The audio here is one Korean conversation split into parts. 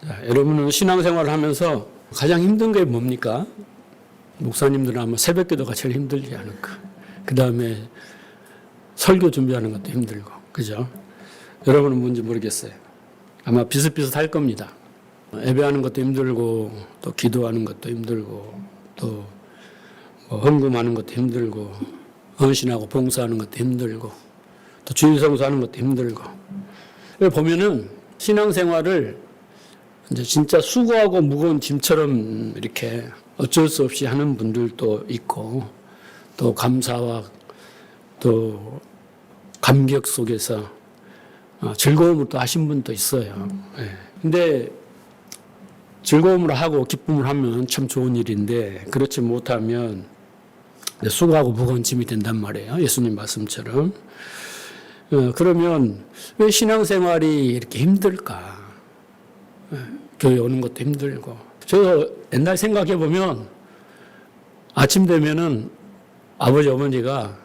자, 여러분은 신앙생활을 하면서 가장 힘든 게 뭡니까? 목사님들은 아마 새벽기도가 제일 힘들지 않을까. 그 다음에 설교 준비하는 것도 힘들고, 그죠? 여러분은 뭔지 모르겠어요. 아마 비슷비슷할 겁니다. 예배하는 것도 힘들고, 또 기도하는 것도 힘들고, 또 헌금하는 것도 힘들고, 헌신하고 봉사하는 것도 힘들고, 또 주일성수하는 것도 힘들고. 보면은 신앙생활을 이제 진짜 수고하고 무거운 짐처럼 이렇게 어쩔 수 없이 하는 분들도 있고, 또 감사와 또 감격 속에서 즐거움을 또 하신 분도 있어요. 근데 즐거움으로 하고 기쁨을 하면 참 좋은 일인데, 그렇지 못하면 수고하고 무거운 짐이 된단 말이에요. 예수님 말씀처럼. 그러면 왜 신앙생활이 이렇게 힘들까? 교회 오는 것도 힘들고. 저 옛날 생각해 보면 아침 되면은 아버지 어머니가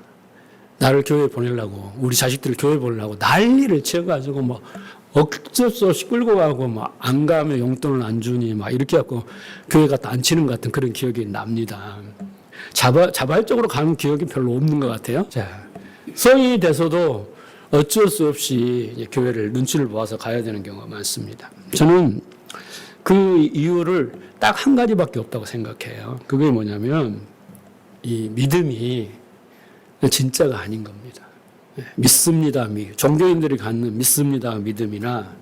나를 교회에 보내려고, 우리 자식들을 교회에 보내려고 난리를 쳐가지고 뭐 어쩔 수 없이 끌고 가고 막 안 가면 용돈을 안 주니 막 이렇게 갖고 교회 갖다 앉히는 것 같은 그런 기억이 납니다. 자발적으로 가는 기억이 별로 없는 것 같아요. 자, 성인이 돼서도 어쩔 수 없이 이제 교회를 눈치를 보아서 가야 되는 경우가 많습니다. 저는 그 이유를 딱 한 가지밖에 없다고 생각해요. 그게 뭐냐면 이 믿음이 진짜가 아닌 겁니다. 믿습니다. 종교인들이 갖는 믿습니다. 믿음이나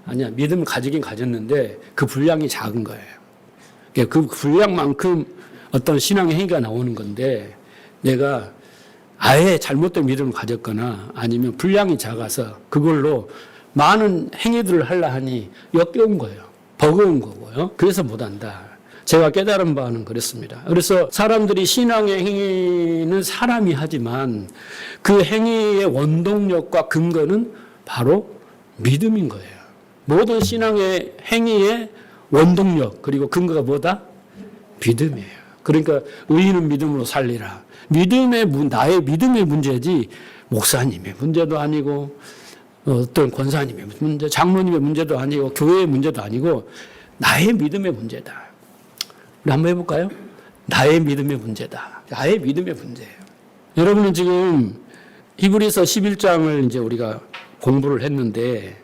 아니야, 믿음 가지긴 가졌는데 그 분량이 작은 거예요. 그 분량만큼 어떤 신앙의 행위가 나오는 건데, 내가 아예 잘못된 믿음을 가졌거나 아니면 분량이 작아서 그걸로 많은 행위들을 하려 하니 역겨운 거예요. 버거운 거고요. 그래서 못한다. 제가 깨달은 바는 그렇습니다. 그래서 사람들이 신앙의 행위는 사람이 하지만 그 행위의 원동력과 근거는 바로 믿음인 거예요. 모든 신앙의 행위의 원동력 그리고 근거가 뭐다? 믿음이에요. 그러니까 의인은 믿음으로 살리라. 나의 믿음의 문제지 목사님의 문제도 아니고 어떤 권사님의 문제, 장로님의 문제도 아니고 교회의 문제도 아니고 나의 믿음의 문제다. 우리 한번 해볼까요? 나의 믿음의 문제다. 나의 믿음의 문제예요. 여러분은 지금 히브리서 11장을 이제 우리가 공부를 했는데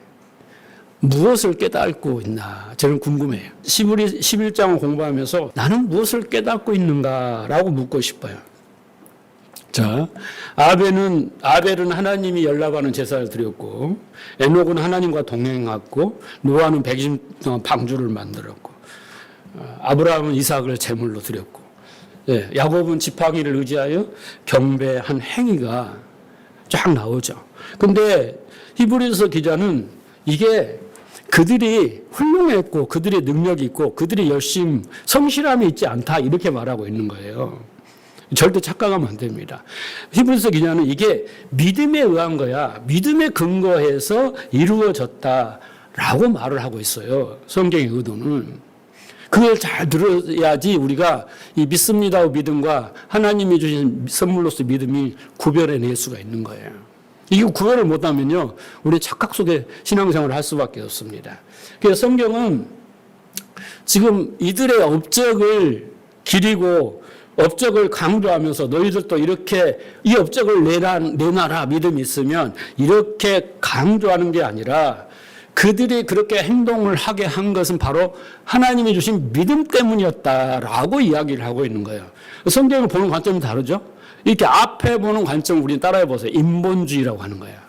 무엇을 깨닫고 있나 저는 궁금해요. 11장을 공부하면서 나는 무엇을 깨닫고 있는가라고 묻고 싶어요. 자, 아벨은 하나님이 연락하는 제사를 드렸고, 에녹은 하나님과 동행했고, 노아는 120년 동안 방주를 만들었고, 아브라함은 이삭을 제물로 드렸고, 야곱은 지팡이를 의지하여 경배한 행위가 쫙 나오죠. 근데 히브리서 기자는 이게 그들이 훌륭했고, 그들의 능력이 있고, 그들이 열심, 성실함이 있지 않다 이렇게 말하고 있는 거예요. 절대 착각하면 안 됩니다. 히브리서 기자는 이게 믿음에 의한 거야. 믿음에 근거해서 이루어졌다라고 말을 하고 있어요. 성경의 의도는. 그걸 잘 들어야지 우리가 이 믿습니다의 믿음과 하나님이 주신 선물로서 믿음이 구별해낼 수가 있는 거예요. 이거 구별을 못하면요, 우리 착각 속에 신앙생활을 할 수밖에 없습니다. 그래서 성경은 지금 이들의 업적을 기리고 업적을 강조하면서 너희들도 이렇게 이 업적을 내놔라 믿음이 있으면 이렇게 강조하는 게 아니라 그들이 그렇게 행동을 하게 한 것은 바로 하나님이 주신 믿음 때문이었다라고 이야기를 하고 있는 거예요. 성경을 보는 관점이 다르죠? 이렇게 앞에 보는 관점 우리는 따라해 보세요. 인본주의라고 하는 거예요.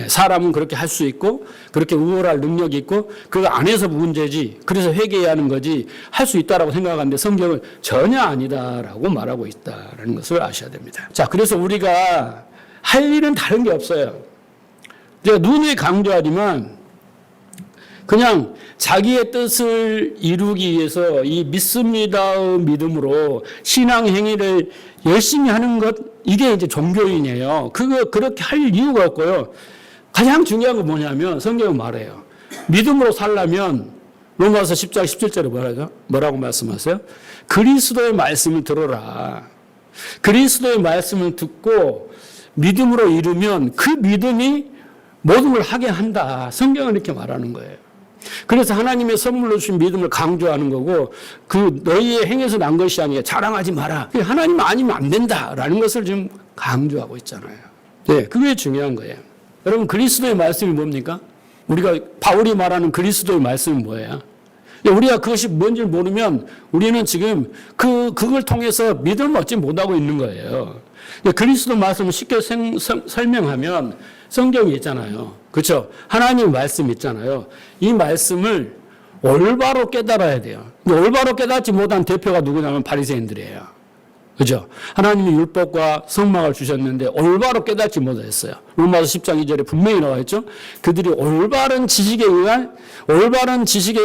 사람은 그렇게 할 수 있고 그렇게 우월할 능력이 있고 그 안에서 문제지, 그래서 회개해야 하는 거지, 할 수 있다라고 생각하는데 성경은 전혀 아니다라고 말하고 있다라는 것을 아셔야 됩니다. 자, 그래서 우리가 할 일은 다른 게 없어요. 제가 누누이 강조하지만 그냥 자기의 뜻을 이루기 위해서 이 믿습니다의 믿음으로 신앙 행위를 열심히 하는 것, 이게 이제 종교인이에요. 그렇게 할 이유가 없고요. 가장 중요한 건 뭐냐면 성경은 말해요. 믿음으로 살려면 로마서 10장 17절에 뭐라고 말씀하세요? 그리스도의 말씀을 들어라. 그리스도의 말씀을 듣고 믿음으로 이루면 그 믿음이 모든 걸 하게 한다. 성경은 이렇게 말하는 거예요. 그래서 하나님의 선물로 주신 믿음을 강조하는 거고 그 너희의 행에서 난 것이 아니라 자랑하지 마라. 하나님 아니면 안 된다라는 것을 지금 강조하고 있잖아요. 네, 그게 중요한 거예요. 여러분 그리스도의 말씀이 뭡니까? 우리가 바울이 말하는 그리스도의 말씀은 뭐예요? 우리가 그것이 뭔지 모르면 우리는 지금 그걸 통해서 믿음을 얻지 못하고 있는 거예요. 그리스도 말씀을 쉽게 설명하면 성경이 있잖아요. 그렇죠? 하나님 말씀 있잖아요. 이 말씀을 올바로 깨달아야 돼요. 올바로 깨닫지 못한 대표가 누구냐면 바리새인들이에요. 그죠? 하나님이 율법과 성막을 주셨는데 올바로 깨닫지 못했어요. 로마서 10장 2절에 분명히 나와 있죠. 그들이 올바른 지식에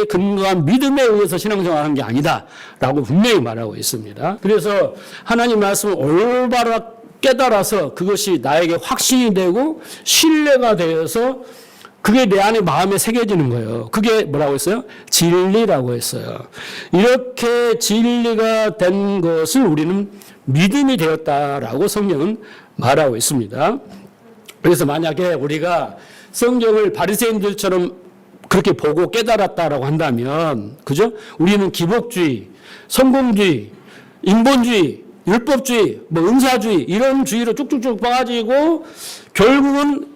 근거한 믿음에 의해서 신앙생활하는 게 아니다 라고 분명히 말하고 있습니다. 그래서 하나님 말씀을 올바로 깨달아서 그것이 나에게 확신이 되고 신뢰가 되어서 그게 내 안에 마음에 새겨지는 거예요. 그게 뭐라고 했어요? 진리라고 했어요. 이렇게 진리가 된 것을 우리는 믿음이 되었다라고 성경은 말하고 있습니다. 그래서 만약에 우리가 성경을 바리새인들처럼 그렇게 보고 깨달았다라고 한다면, 그죠? 우리는 기복주의, 성공주의, 인본주의, 율법주의, 은사주의 이런 주의로 쭉쭉쭉 빠지고 결국은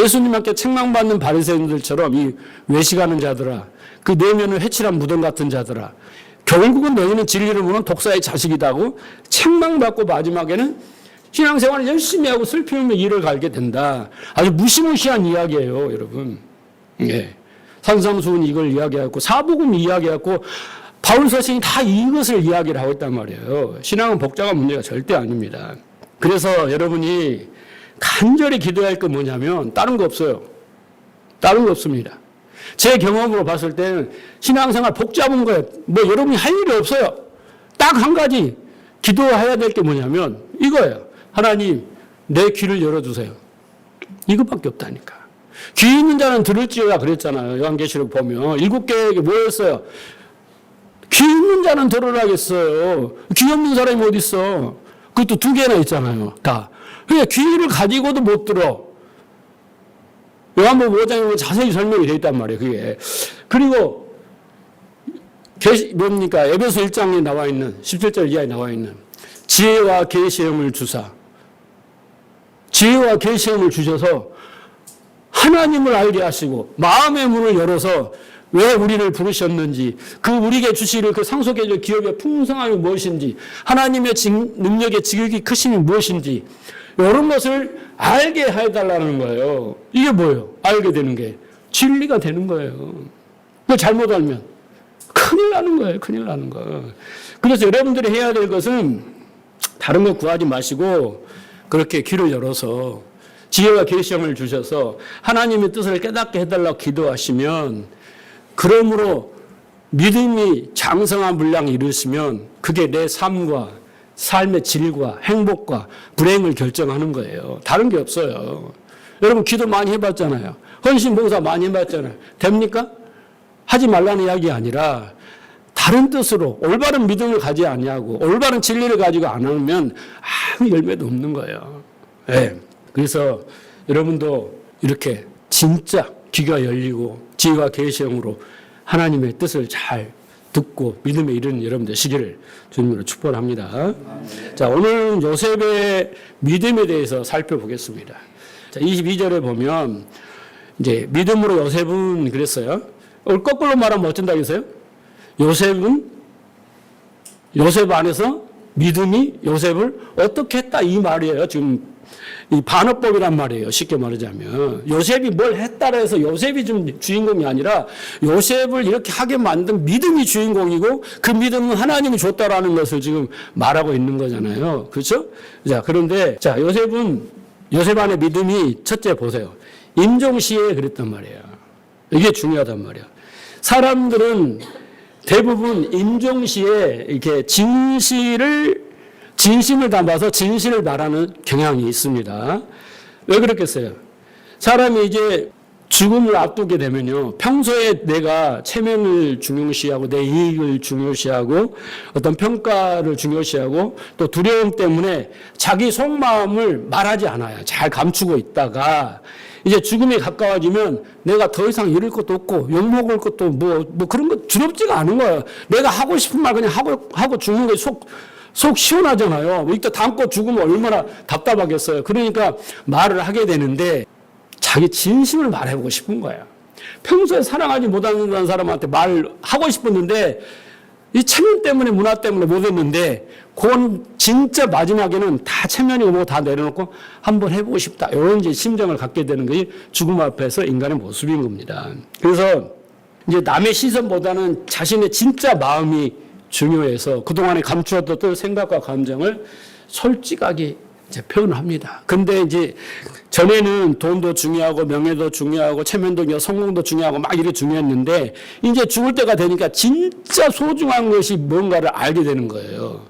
예수님께 책망받는 바리새인들처럼 이 외식하는 자들아, 그 내면을 회칠한 무덤 같은 자들아, 결국은 너희는 진리를 모르는 독사의 자식이다고 책망받고 마지막에는 신앙생활을 열심히 하고 슬피우며 일을 갈게 된다. 아주 무시무시한 이야기예요, 여러분. 예. 산상수훈 이걸 이야기하고 사복음 이야기하고 바울 서신이 다 이것을 이야기를 하고 있단 말이에요. 신앙은 복잡한 문제가 절대 아닙니다. 그래서 여러분이 간절히 기도할 건 뭐냐면 다른 거 없어요. 다른 거 없습니다. 제 경험으로 봤을 때는 신앙생활 복잡한 거예요. 여러분이 할 일이 없어요. 딱 한 가지 기도해야 될 게 뭐냐면 이거예요. 하나님 내 귀를 열어주세요. 이것밖에 없다니까. 귀 있는 자는 들을지어야 그랬잖아요. 요한계시록 보면 7개에게 뭐였어요? 귀 있는 자는 들으라겠어요. 귀 없는 사람이 어디 있어? 그것도 2개나 있잖아요. 다. 그러니까 귀를 가지고도 못 들어. 요한복음 5장에 보면 자세히 설명이 되어 있단 말이에요. 그게. 그리고 뭡니까? 에베소 1장에 나와 있는 17절 이하에 나와 있는 지혜와 계시형을 주사. 지혜와 계시형을 주셔서 하나님을 알게 하시고 마음의 문을 열어서 왜 우리를 부르셨는지, 우리에게 주시는 상속의 기업의 풍성함이 무엇인지, 하나님의 능력의 지극히 크심이 무엇인지, 이런 것을 알게 해달라는 거예요. 이게 뭐예요? 알게 되는 게 진리가 되는 거예요. 그걸 잘못 알면 큰일 나는 거예요. 큰일 나는 거. 그래서 여러분들이 해야 될 것은 다른 거 구하지 마시고 그렇게 귀를 열어서 지혜와 계시형을 주셔서 하나님의 뜻을 깨닫게 해달라고 기도하시면, 그러므로 믿음이 장성한 분량이 이루시면 그게 내 삶과 삶의 질과 행복과 불행을 결정하는 거예요. 다른 게 없어요. 여러분 기도 많이 해봤잖아요. 헌신 봉사 많이 해봤잖아요. 됩니까? 하지 말라는 이야기 아니라 다른 뜻으로 올바른 믿음을 가지 아니하고 올바른 진리를 가지고 안 하면 아무 열매도 없는 거예요. 네. 그래서 여러분도 이렇게 진짜 귀가 열리고 지혜와 계시형으로 하나님의 뜻을 잘 듣고 믿음에 이르는 여러분 되시기를 주님으로 축복합니다. 자, 오늘 요셉의 믿음에 대해서 살펴보겠습니다. 자, 22절에 보면 이제 믿음으로 요셉은 그랬어요. 거꾸로 말하면 어쩐다고 했어요? 요셉 안에서 믿음이 요셉을 어떻게 했다 이 말이에요. 지금 이 반어법이란 말이에요. 쉽게 말하자면 요셉이 뭘 했다라 해서 요셉이 좀 주인공이 아니라 요셉을 이렇게 하게 만든 믿음이 주인공이고 그 믿음은 하나님이 줬다라는 것을 지금 말하고 있는 거잖아요. 그렇죠? 자, 그런데 요셉 안에 믿음이 첫째 보세요. 임종시에 그랬단 말이에요. 이게 중요하단 말이에요. 사람들은 대부분 임종시에 이렇게 진심을 담아서 진실을 말하는 경향이 있습니다. 왜 그렇겠어요? 사람이 이제 죽음을 앞두게 되면요, 평소에 내가 체면을 중요시하고 내 이익을 중요시하고 어떤 평가를 중요시하고 또 두려움 때문에 자기 속마음을 말하지 않아요. 잘 감추고 있다가 이제 죽음이 가까워지면 내가 더 이상 잃을 것도 없고 욕먹을 것도 뭐 그런 거 두렵지가 않은 거예요. 내가 하고 싶은 말 그냥 하고 죽는 게 속 시원하잖아요. 이때 담고 죽으면 얼마나 답답하겠어요. 그러니까 말을 하게 되는데 자기 진심을 말해보고 싶은 거예요. 평소에 사랑하지 못하는 사람한테 말하고 싶었는데 이 체면 때문에 문화 때문에 못했는데 그건 진짜 마지막에는 다 체면이고 뭐 다 내려놓고 한번 해보고 싶다. 이런 이제 심정을 갖게 되는 것이 죽음 앞에서 인간의 모습인 겁니다. 그래서 이제 남의 시선보다는 자신의 진짜 마음이 중요해서 그동안에 감추었던 생각과 감정을 솔직하게 이제 표현합니다. 근데 이제 전에는 돈도 중요하고 명예도 중요하고 체면도 중요하고 성공도 중요하고 막 이렇게 중요했는데 이제 죽을 때가 되니까 진짜 소중한 것이 뭔가를 알게 되는 거예요.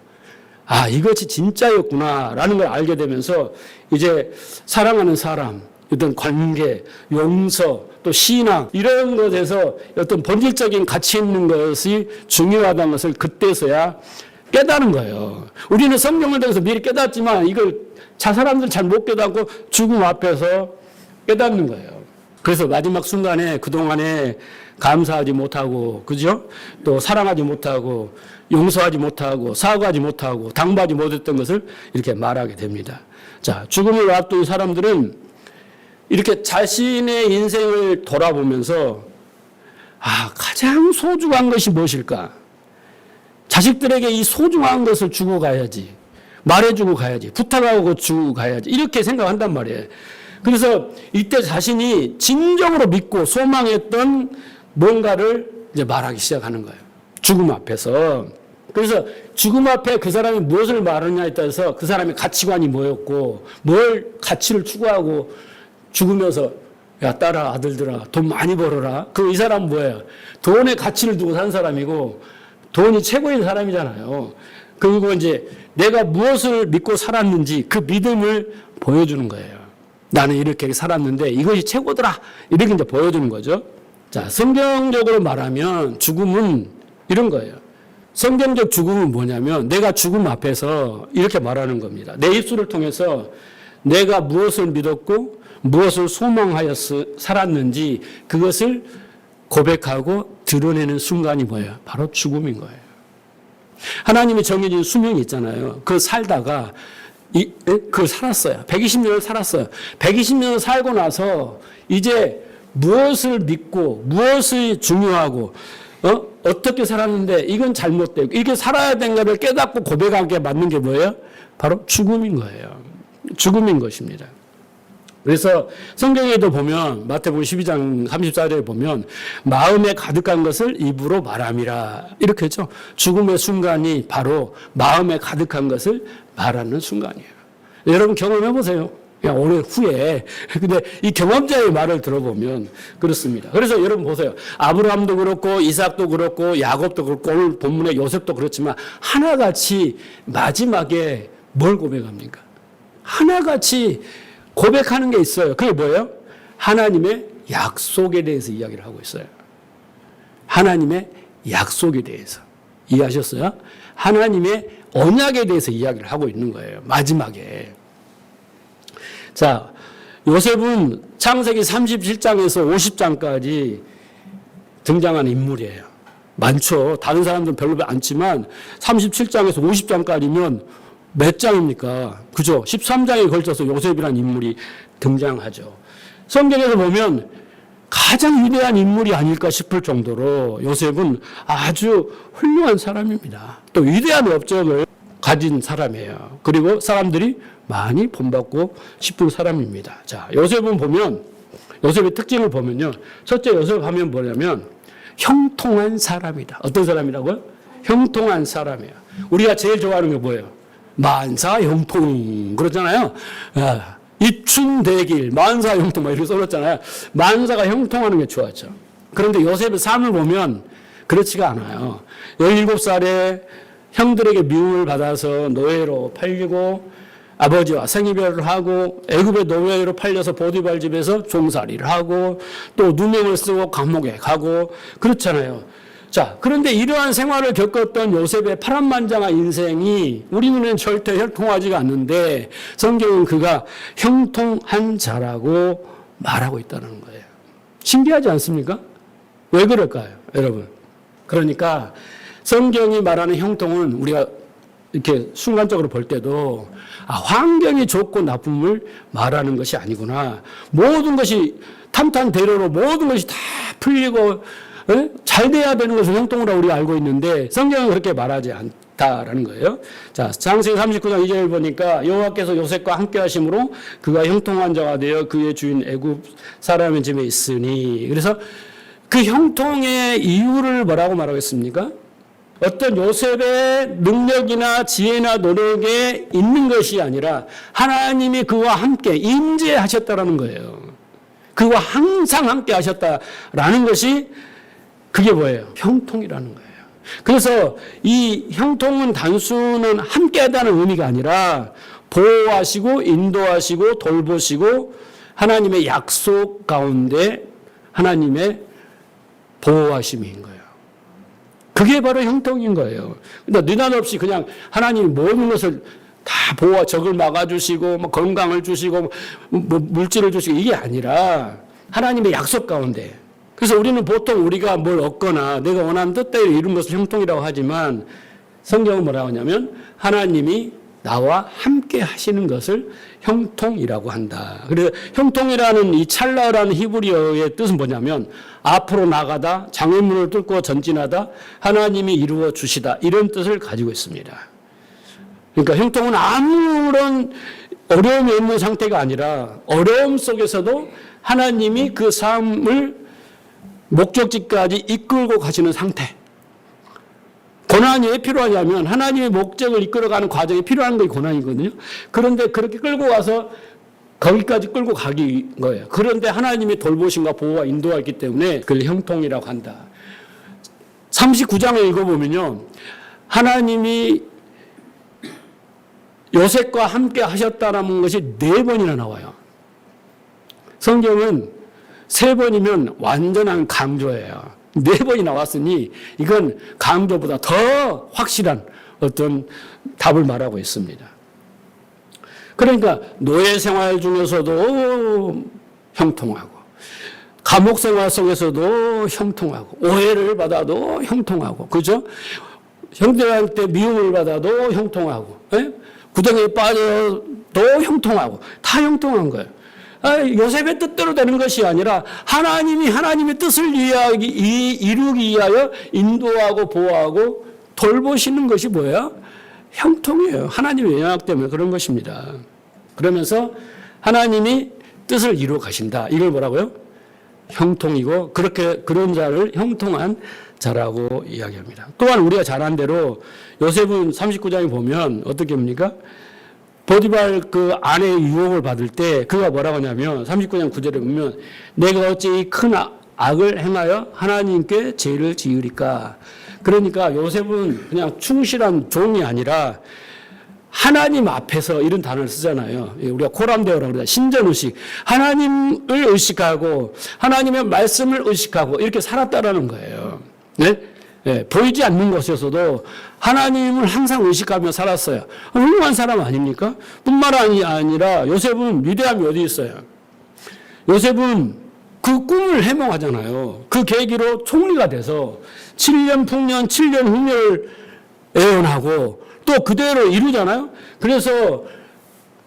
아, 이것이 진짜였구나라는 걸 알게 되면서 이제 사랑하는 사람, 어떤 관계, 용서, 또 신앙 이런 것에서 어떤 본질적인 가치 있는 것이 중요하다는 것을 그때서야 깨달은 거예요. 우리는 성경을 통해서 미리 깨닫지만 이걸 사람들은 잘 못 깨닫고 죽음 앞에서 깨닫는 거예요. 그래서 마지막 순간에 그동안에 감사하지 못하고, 그죠? 또 사랑하지 못하고, 용서하지 못하고, 사과하지 못하고, 당부하지 못했던 것을 이렇게 말하게 됩니다. 자, 죽음을 앞둔 사람들은 이렇게 자신의 인생을 돌아보면서 가장 소중한 것이 무엇일까? 자식들에게 이 소중한 것을 주고 가야지. 말해주고 가야지. 부탁하고 주고 가야지. 이렇게 생각한단 말이에요. 그래서 이때 자신이 진정으로 믿고 소망했던 뭔가를 이제 말하기 시작하는 거예요. 죽음 앞에서. 그래서 죽음 앞에 그 사람이 무엇을 말하느냐에 따라서 그 사람의 가치관이 뭐였고, 뭘 가치를 추구하고 죽으면서 야, 딸아, 아들들아, 돈 많이 벌어라. 이 사람은 뭐예요? 돈의 가치를 두고 산 사람이고, 돈이 최고인 사람이잖아요. 그리고 이제 내가 무엇을 믿고 살았는지 그 믿음을 보여주는 거예요. 나는 이렇게 살았는데 이것이 최고더라. 이렇게 이제 보여주는 거죠. 자, 성경적으로 말하면 죽음은 이런 거예요. 성경적 죽음은 뭐냐면 내가 죽음 앞에서 이렇게 말하는 겁니다. 내 입술을 통해서 내가 무엇을 믿었고 무엇을 소망하여 살았는지 그것을 고백하고 드러내는 순간이 뭐예요? 바로 죽음인 거예요. 하나님이 정해진 수명이 있잖아요. 그 살다가 그걸 살았어요. 120년을 살았어요. 120년을 살고 나서 이제 무엇을 믿고 무엇이 중요하고 어떻게 살았는데 이건 잘못되고 이렇게 살아야 되는 것을 깨닫고 고백하게 맞는 게 뭐예요? 바로 죽음인 거예요. 죽음인 것입니다. 그래서 성경에도 보면 마태복음 12장 34절에 보면 마음에 가득한 것을 입으로 말함이라 이렇게 했죠. 죽음의 순간이 바로 마음에 가득한 것을 말하는 순간이에요. 여러분 경험해 보세요. 그냥 오늘 후에. 근데 이 경험자의 말을 들어보면 그렇습니다. 그래서 여러분 보세요. 아브라함도 그렇고 이삭도 그렇고 야곱도 그렇고 오늘 본문의 요셉도 그렇지만 하나같이 마지막에 뭘 고백합니까? 하나같이 고백하는 게 있어요. 그게 뭐예요? 하나님의 약속에 대해서 이야기를 하고 있어요. 하나님의 약속에 대해서. 이해하셨어요? 하나님의 언약에 대해서 이야기를 하고 있는 거예요. 마지막에. 자, 요셉은 창세기 37장에서 50장까지 등장하는 인물이에요. 많죠. 다른 사람들은 별로 많지만 37장에서 50장까지면 몇 장입니까? 그죠? 13장에 걸쳐서 요셉이라는 인물이 등장하죠. 성경에서 보면 가장 위대한 인물이 아닐까 싶을 정도로 요셉은 아주 훌륭한 사람입니다. 또 위대한 업적을 가진 사람이에요. 그리고 사람들이 많이 본받고 싶은 사람입니다. 자, 요셉은 보면, 요셉의 특징을 보면요. 첫째 요셉 하면 뭐냐면 형통한 사람이다. 어떤 사람이라고요? 형통한 사람이에요. 우리가 제일 좋아하는 게 뭐예요? 만사 형통 그러잖아요. 입춘대길 만사 형통 막 이렇게 써놨잖아요. 만사가 형통하는 게 좋았죠. 그런데 요셉의 삶을 보면 그렇지가 않아요. 17살에 형들에게 미움을 받아서 노예로 팔리고 아버지와 생이별을 하고 애굽의 노예로 팔려서 보디발 집에서 종살이를 하고 또 누명을 쓰고 감옥에 가고 그렇잖아요. 자, 그런데 이러한 생활을 겪었던 요셉의 파란만장한 인생이 우리 눈에는 절대 형통하지가 않는데 성경은 그가 형통한 자라고 말하고 있다는 거예요. 신기하지 않습니까? 왜 그럴까요, 여러분? 그러니까 성경이 말하는 형통은 우리가 이렇게 순간적으로 볼 때도 환경이 좋고 나쁨을 말하는 것이 아니구나. 모든 것이 탄탄대로로 모든 것이 다 풀리고 잘 돼야 되는 것을 형통이라고 우리가 알고 있는데 성경은 그렇게 말하지 않다라는 거예요. 자, 창세기 39장 2절을 보니까 여호와께서 요셉과 함께 하심으로 그가 형통한 자가 되어 그의 주인 애굽 사람의 집에 있으니. 그래서 그 형통의 이유를 뭐라고 말하겠습니까? 어떤 요셉의 능력이나 지혜나 노력에 있는 것이 아니라 하나님이 그와 함께 임재하셨다라는 거예요. 그와 항상 함께 하셨다라는 것이 그게 뭐예요? 형통이라는 거예요. 그래서 이 형통은 단순한 함께하다는 의미가 아니라 보호하시고 인도하시고 돌보시고 하나님의 약속 가운데 하나님의 보호하심인 거예요. 그게 바로 형통인 거예요. 근데 느닷없이 그냥 하나님이 모든 것을 다 보호와 적을 막아주시고 뭐 건강을 주시고 뭐 물질을 주시고 이게 아니라 하나님의 약속 가운데. 그래서 우리는 보통 우리가 뭘 얻거나 내가 원하는 뜻대로 이룬 것을 형통이라고 하지만 성경은 뭐라고 하냐면 하나님이 나와 함께 하시는 것을 형통이라고 한다. 그래서 형통이라는 이 찰나라는 히브리어의 뜻은 뭐냐면 앞으로 나가다, 장애물을 뚫고 전진하다, 하나님이 이루어 주시다 이런 뜻을 가지고 있습니다. 그러니까 형통은 아무런 어려움이 없는 상태가 아니라 어려움 속에서도 하나님이 그 삶을 목적지까지 이끌고 가시는 상태. 고난이 왜 필요하냐면 하나님의 목적을 이끌어가는 과정이 필요한 게 고난이거든요. 그런데 그렇게 끌고 가서 거기까지 끌고 가기 거예요. 그런데 하나님의 돌보심과 보호와 인도가 있기 때문에 그걸 형통이라고 한다. 39장을 읽어보면요. 하나님이 요셉과 함께 하셨다는 것이 4번이나 나와요. 성경은 3번이면 완전한 강조예요. 4번이 나왔으니 이건 강조보다 더 확실한 어떤 답을 말하고 있습니다. 그러니까 노예 생활 중에서도 형통하고 감옥 생활 속에서도 형통하고 오해를 받아도 형통하고 그죠? 형제한테 미움을 받아도 형통하고 구덩이에 빠져도 형통하고 다 형통한 거예요. 요셉의 뜻대로 되는 것이 아니라 하나님이 하나님의 뜻을 이루기 위하여 인도하고 보호하고 돌보시는 것이 뭐예요? 형통이에요. 하나님의 영향 때문에 그런 것입니다. 그러면서 하나님이 뜻을 이루어 가신다. 이걸 뭐라고요? 형통이고 그런 자를 형통한 자라고 이야기합니다. 또한 우리가 잘 아는 대로 요셉은 39장에 보면 어떻게 합니까? 보디발 그 아내의 유혹을 받을 때 그가 뭐라고 하냐면 39장 9절에 보면 내가 어찌 이 큰 악을 행하여 하나님께 죄를 지으리까. 그러니까 요셉은 그냥 충실한 종이 아니라 하나님 앞에서 이런 단어를 쓰잖아요. 우리가 코람데오라고 그러죠. 신전의식. 하나님을 의식하고 하나님의 말씀을 의식하고 이렇게 살았다라는 거예요. 네? 네, 보이지 않는 곳에서도 하나님을 항상 의식하며 살았어요. 훌륭한 사람 아닙니까? 뿐만 아니라 요셉은 위대함이 어디 있어요? 요셉은 그 꿈을 해몽하잖아요. 그 계기로 총리가 돼서 7년 풍년, 7년 흉년을 애원하고 또 그대로 이루잖아요. 그래서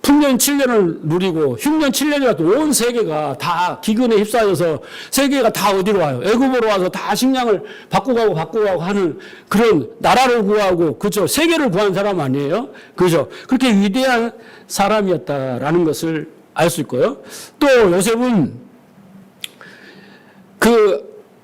풍년 7년을 누리고 흉년 7년이라 또 온 세계가 다 기근에 휩싸여서 세계가 다 어디로 와요? 애굽으로 와서 다 식량을 바꾸고 하는 그런 나라를 구하고 그죠? 세계를 구한 사람 아니에요? 그죠? 그렇게 위대한 사람이었다라는 것을 알 수 있고요. 또 요셉은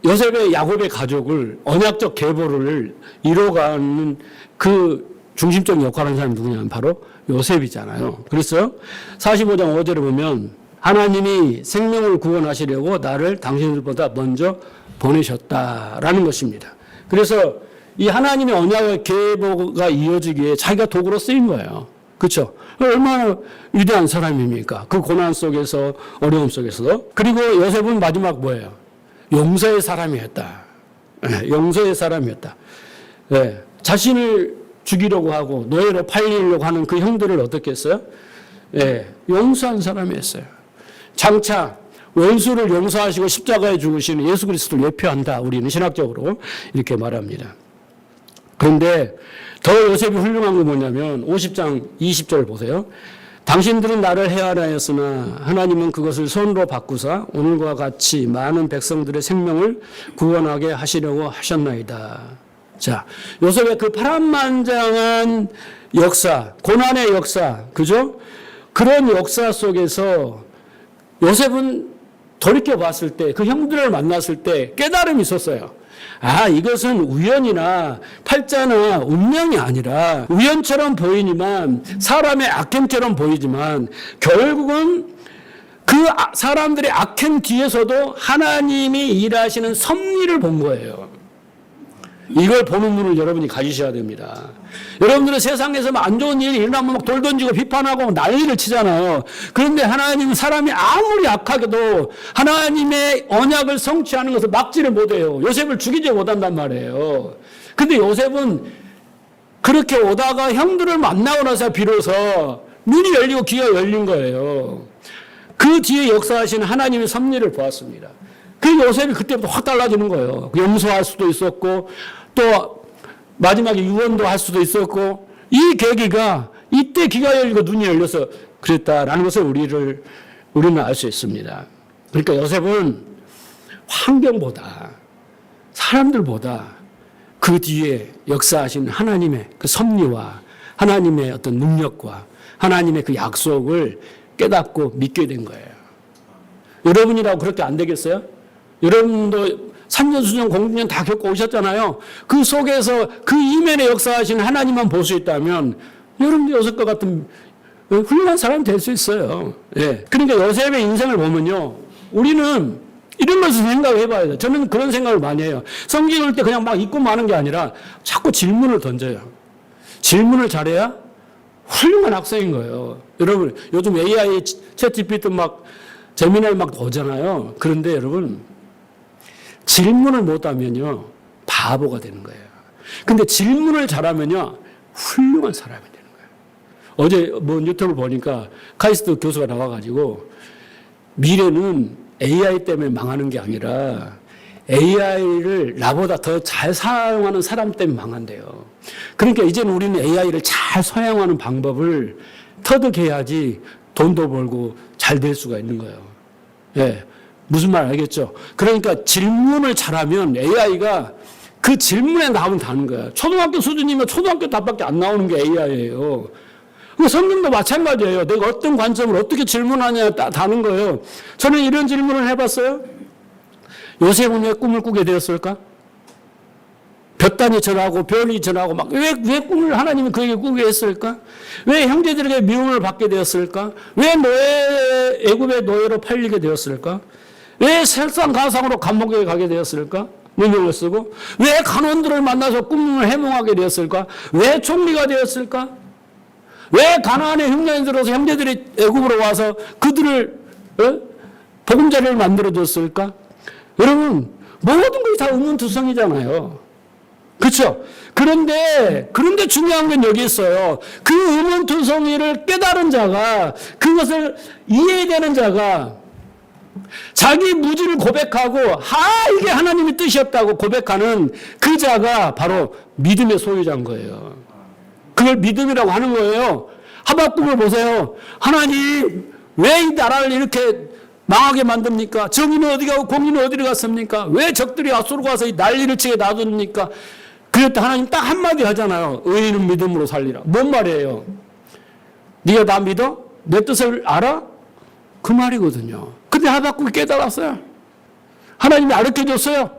요셉의 야곱의 가족을 언약적 계보를 이뤄가는 그 중심적 역할을 하는 사람이 누구냐면 바로 요셉이잖아요. 그래서 45장 5절에 보면 하나님이 생명을 구원하시려고 나를 당신들보다 먼저 보내셨다라는 것입니다. 그래서 이 하나님의 언약의 계보가 이어지기에 자기가 도구로 쓰인 거예요. 그렇죠? 얼마나 위대한 사람입니까? 그 고난 속에서 어려움 속에서도. 그리고 요셉은 마지막 뭐예요? 용서의 사람이었다. 네, 용서의 사람이었다. 네, 자신을 죽이려고 하고 노예로 팔리려고 하는 그 형들을 어떻게 했어요? 예, 용서한 사람이었어요. 장차 원수를 용서하시고 십자가에 죽으시는 예수 그리스도를 예표한다. 우리는 신학적으로 이렇게 말합니다. 그런데 더 요셉이 훌륭한 건 뭐냐면 50장 20절 보세요. 당신들은 나를 해하나였으나 하나님은 그것을 손으로 바꾸사 오늘과 같이 많은 백성들의 생명을 구원하게 하시려고 하셨나이다. 자, 요셉의 그 파란만장한 역사, 고난의 역사, 그죠? 그런 역사 속에서 요셉은 돌이켜 봤을 때, 그 형들을 만났을 때 깨달음이 있었어요. 아, 이것은 우연이나 팔자나 운명이 아니라 우연처럼 보이지만 사람의 악행처럼 보이지만 결국은 그 사람들의 악행 뒤에서도 하나님이 일하시는 섭리를 본 거예요. 이걸 보는 눈을 여러분이 가지셔야 됩니다. 여러분들은 세상에서 안 좋은 일이 일어나면 막 돌 던지고 비판하고 난리를 치잖아요. 그런데 하나님은 사람이 아무리 악하게도 하나님의 언약을 성취하는 것을 막지를 못해요. 요셉을 죽이지 못한단 말이에요. 근데 요셉은 그렇게 오다가 형들을 만나고 나서 비로소 눈이 열리고 귀가 열린 거예요. 그 뒤에 역사하신 하나님의 섭리를 보았습니다. 그 요셉이 그때부터 확 달라지는 거예요. 용서할 수도 있었고 또 마지막에 유언도 할 수도 있었고 이 계기가 이때 귀가 열리고 눈이 열려서 그랬다라는 것을 우리는 알 수 있습니다. 그러니까 요셉은 환경보다 사람들보다 그 뒤에 역사하신 하나님의 그 섭리와 하나님의 어떤 능력과 하나님의 그 약속을 깨닫고 믿게 된 거예요. 여러분이라고 그렇게 안 되겠어요? 여러분도 산전수전 공중전 다 겪고 오셨잖아요. 그 속에서 그 이면에 역사하신 하나님만 볼 수 있다면 여러분도 요셉과 같은 훌륭한 사람이 될 수 있어요. 예. 그러니까 요셉의 인생을 보면요. 우리는 이런 것을 생각해 봐야 돼요. 저는 그런 생각을 많이 해요. 성경 읽을 때 그냥 막 읽고 마는 게 아니라 자꾸 질문을 던져요. 질문을 잘해야 훌륭한 학생인 거예요. 여러분, 요즘 AI 챗 GPT 막 재미날 막 오잖아요. 그런데 여러분, 질문을 못하면요, 바보가 되는 거예요. 근데 질문을 잘하면요, 훌륭한 사람이 되는 거예요. 어제 뭐 유튜브 보니까 카이스트 교수가 나와가지고 미래는 AI 때문에 망하는 게 아니라 AI를 나보다 더 잘 사용하는 사람 때문에 망한대요. 그러니까 이제는 우리는 AI를 잘 사용하는 방법을 터득해야지 돈도 벌고 잘 될 수가 있는 거예요. 예. 무슨 말 알겠죠? 그러니까 질문을 잘하면 AI가 그 질문에 나오면 다는 거야. 초등학교 수준이면 초등학교 답밖에 안 나오는 게 AI예요. 성경도 마찬가지예요. 내가 어떤 관점을 어떻게 질문하냐에 다는 거예요. 저는 이런 질문을 해봤어요. 요셉은 왜 꿈을 꾸게 되었을까? 볕단이 전하고 별이 전하고 막 왜 꿈을 하나님이 그에게 꾸게 했을까? 왜 형제들에게 미움을 받게 되었을까? 왜 애굽의 노예로 팔리게 되었을까? 왜 설상가상으로 감옥에 가게 되었을까? 능력을 쓰고 왜 간원들을 만나서 꿈을 해몽하게 되었을까? 왜 총리가 되었을까? 왜 가나안의 흉년이 들어서 형제들이 애굽으로 와서 그들을 보금자리를 만들어줬을까? 여러분 모든 것이 다 의문투성이잖아요. 그렇죠? 그런데 중요한 건 여기 있어요. 그 의문투성이를 깨달은 자가 그것을 이해되는 자가 자기 무지를 고백하고 이게 하나님의 뜻이었다고 고백하는 그 자가 바로 믿음의 소유자인 거예요. 그걸 믿음이라고 하는 거예요. 하박국을 보세요. 하나님 왜 이 나라를 이렇게 망하게 만듭니까? 정의는 어디 가고 공의는 어디로 갔습니까? 왜 적들이 앞서로 가서 이 난리를 치게 놔둡니까? 그랬더니 하나님 딱 한마디 하잖아요. 의인은 믿음으로 살리라. 뭔 말이에요? 네가 나 믿어? 내 뜻을 알아? 그 말이거든요. 근데 하박국이 깨달았어요. 하나님이 가르쳐줬어요.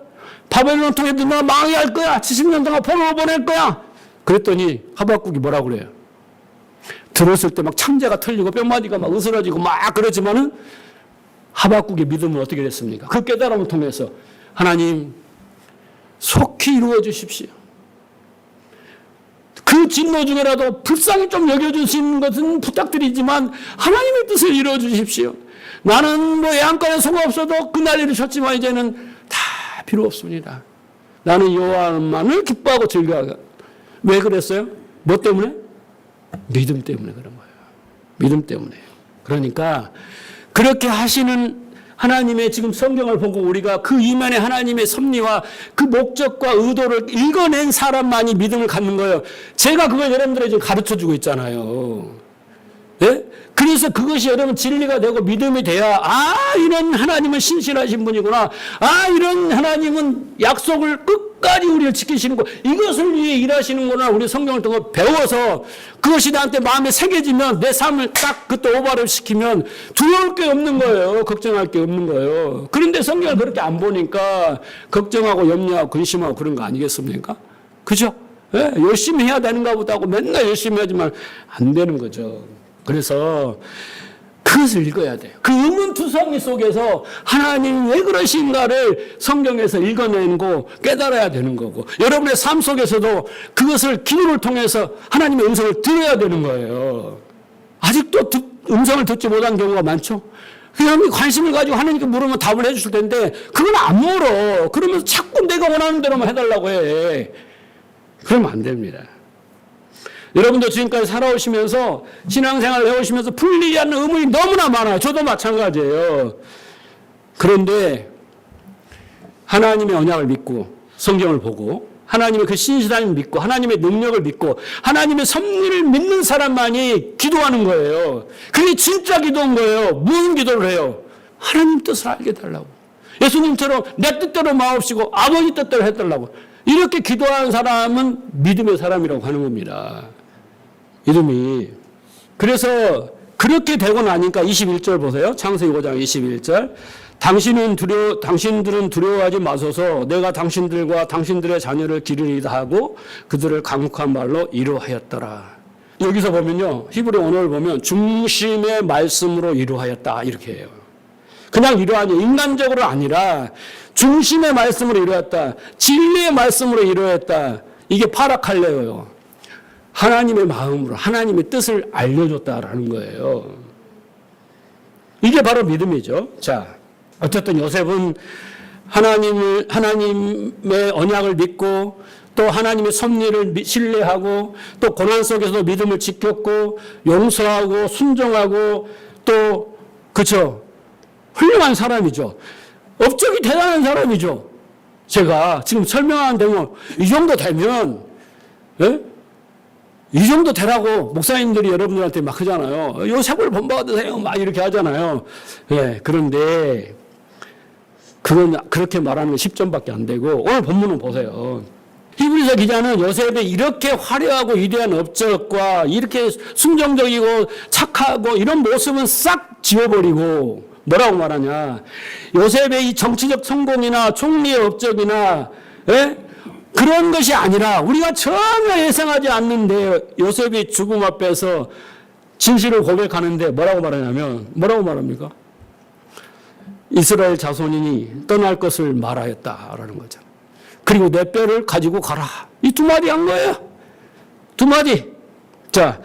바벨론 통해 너가 망하게 할 거야. 70년 동안 포로로 보낼 거야. 그랬더니 하박국이 뭐라고 그래요? 들었을 때 막 창자가 틀리고 뼈마디가 막 으스러지고 막 그러지만은 하박국의 믿음은 어떻게 됐습니까? 그 깨달음을 통해서 하나님 속히 이루어 주십시오. 그 진노 중에라도 불쌍히 좀 여겨줄 수 있는 것은 부탁드리지만 하나님의 뜻을 이루어 주십시오. 나는 뭐 애안간에 소가 없어도 그 난리를 쳤지만 이제는 다 필요 없습니다. 나는 여호와만을 기뻐하고 즐거워하고. 왜 그랬어요? 뭐 때문에? 믿음 때문에 그런 거예요. 믿음 때문에. 그러니까 그렇게 하시는 하나님의 지금 성경을 보고 우리가 그 이면에 하나님의 섭리와 그 목적과 의도를 읽어낸 사람만이 믿음을 갖는 거예요. 제가 그걸 여러분들에게 지금 가르쳐 주고 있잖아요. 예? 그래서 그것이 여러분 진리가 되고 믿음이 돼야, 이런 하나님은 신실하신 분이구나. 이런 하나님은 약속을 끝까지 우리를 지키시는 거, 이것을 위해 일하시는구나. 우리 성경을 통해 배워서 그것이 나한테 마음에 새겨지면 내 삶을 딱 그때 오버랩 시키면 두려울 게 없는 거예요. 걱정할 게 없는 거예요. 그런데 성경을 그렇게 안 보니까 걱정하고 염려하고 근심하고 그런 거 아니겠습니까? 그죠? 예? 열심히 해야 되는가 보다 하고 맨날 열심히 하지만 안 되는 거죠. 그래서 그것을 읽어야 돼요. 그 의문투성이 속에서 하나님 왜 그러신가를 성경에서 읽어내고 깨달아야 되는 거고, 여러분의 삶 속에서도 그것을 기도를 통해서 하나님의 음성을 들어야 되는 거예요. 아직도 음성을 듣지 못한 경우가 많죠. 그냥 관심을 가지고 하나님께 물으면 답을 해주실 텐데 그건 안 물어. 그러면서 자꾸 내가 원하는 대로만 해달라고 해. 그러면 안 됩니다. 여러분도 지금까지 살아오시면서 신앙생활을 해오시면서 풀리지 않는 의문이 너무나 많아요. 저도 마찬가지예요. 그런데 하나님의 언약을 믿고 성경을 보고 하나님의 그 신실함을 믿고 하나님의 능력을 믿고 하나님의 섭리를 믿는 사람만이 기도하는 거예요. 그게 진짜 기도인 거예요. 무슨 기도를 해요? 하나님 뜻을 알게 해달라고. 예수님처럼 내 뜻대로 마옵시고 아버지 뜻대로 해달라고. 이렇게 기도하는 사람은 믿음의 사람이라고 하는 겁니다. 이름이. 그래서 그렇게 되고 나니까 21절 보세요. 창세기 5장 21절. 당신들은 두려워하지 마소서. 내가 당신들과 당신들의 자녀를 기르리다 하고 그들을 강력한 말로 이루하였더라. 여기서 보면요, 히브리 언어를 보면 중심의 말씀으로 이루하였다 이렇게 해요. 그냥 이루하니 인간적으로 아니라 중심의 말씀으로 이루었다. 진리의 말씀으로 이루었다. 이게 파라칼레오요. 하나님의 마음으로 하나님의 뜻을 알려줬다라는 거예요. 이게 바로 믿음이죠. 자, 어쨌든 요셉은 하나님의 언약을 믿고 또 하나님의 섭리를 신뢰하고 또 고난 속에서도 믿음을 지켰고 용서하고 순종하고 또 그렇죠. 훌륭한 사람이죠. 업적이 대단한 사람이죠. 제가 지금 설명하는 대로 이 정도 되면, 예? 이 정도 되라고 목사님들이 여러분들한테 막 하잖아요. 요셉을 본받으세요. 막 이렇게 하잖아요. 예, 그런데 그건 그렇게 말하는 건 10점밖에 안 되고 오늘 본문을 보세요. 히브리서 기자는 요셉의 이렇게 화려하고 위대한 업적과 이렇게 순종적이고 착하고 이런 모습은 싹 지워버리고 뭐라고 말하냐. 요셉의 이 정치적 성공이나 총리의 업적이나, 예? 그런 것이 아니라 우리가 전혀 예상하지 않는데 요셉이 죽음 앞에서 진실을 고백하는데 뭐라고 말하냐면, 뭐라고 말합니까? 이스라엘 자손이니 떠날 것을 말하였다라는 거죠. 그리고 내 뼈를 가지고 가라. 이 두 마디 한 거예요. 두 마디. 자,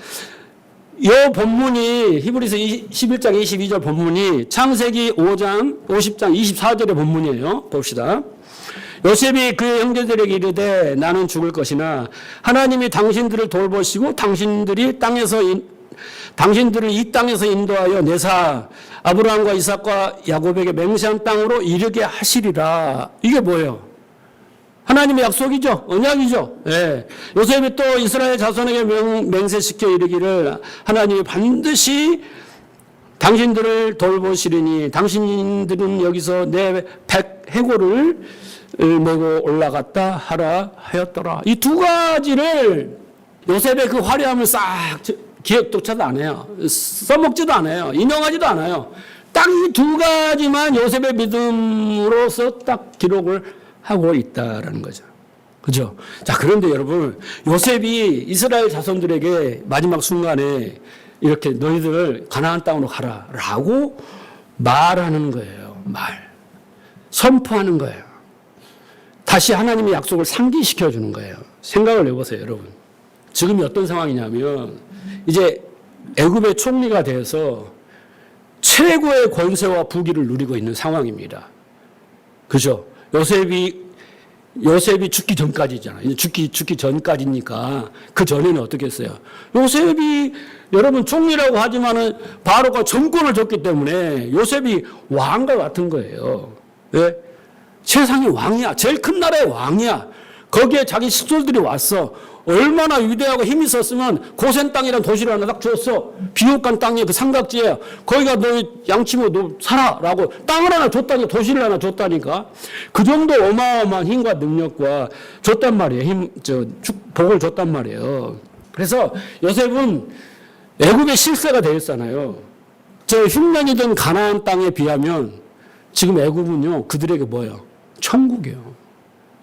이 본문이 히브리서 11장 22절 본문이 창세기 5장 50장 24절의 본문이에요. 봅시다. 요셉이 그의 형제들에게 이르되 나는 죽을 것이나 하나님이 당신들을 돌보시고 당신들을 이 땅에서 인도하여 내사 아브라함과 이삭과 야곱에게 맹세한 땅으로 이르게 하시리라. 이게 뭐예요? 하나님의 약속이죠. 언약이죠. 예. 요셉이 또 이스라엘 자손에게 맹세시켜 이르기를 하나님이 반드시 당신들을 돌보시리니 당신들은 여기서 내 100해골을 메고 올라갔다 하라 하였더라. 이 두 가지를 요셉의 그 화려함을 싹 기억조차도 안 해요. 써먹지도 않아요. 인용하지도 않아요. 딱 이 두 가지만 요셉의 믿음으로서 딱 기록을 하고 있다라는 거죠. 그죠? 자, 그런데 여러분, 요셉이 이스라엘 자손들에게 마지막 순간에 이렇게 너희들 가나안 땅으로 가라 라고 말하는 거예요. 선포하는 거예요. 다시 하나님의 약속을 상기시켜 주는 거예요. 생각을 해보세요, 여러분. 지금이 어떤 상황이냐면 이제 애굽의 총리가 돼서 최고의 권세와 부귀를 누리고 있는 상황입니다. 그죠? 요셉이 요셉이 죽기 전까지잖아요. 죽기 전까지니까 그 전에는 어떻게 했어요? 요셉이 여러분 총리라고 하지만은 바로가 정권을 줬기 때문에 요셉이 왕과 같은 거예요. 왜? 세상의 왕이야. 제일 큰 나라의 왕이야. 거기에 자기 식솔들이 왔어. 얼마나 위대하고 힘이 있었으면 고센 땅이라는 도시를 하나 딱 줬어. 비옥한 땅에 그 삼각지에 거기가 너 양치고 너 살아라고 땅을 하나 줬다니까, 도시를 하나 줬다니까. 그 정도 어마어마한 힘과 능력과 줬단 말이에요. 복을 줬단 말이에요. 그래서 요셉은 애굽의 실세가 되었잖아요. 저 흉년이던 가나안 땅에 비하면 지금 애굽은요 그들에게 뭐예요? 천국이에요.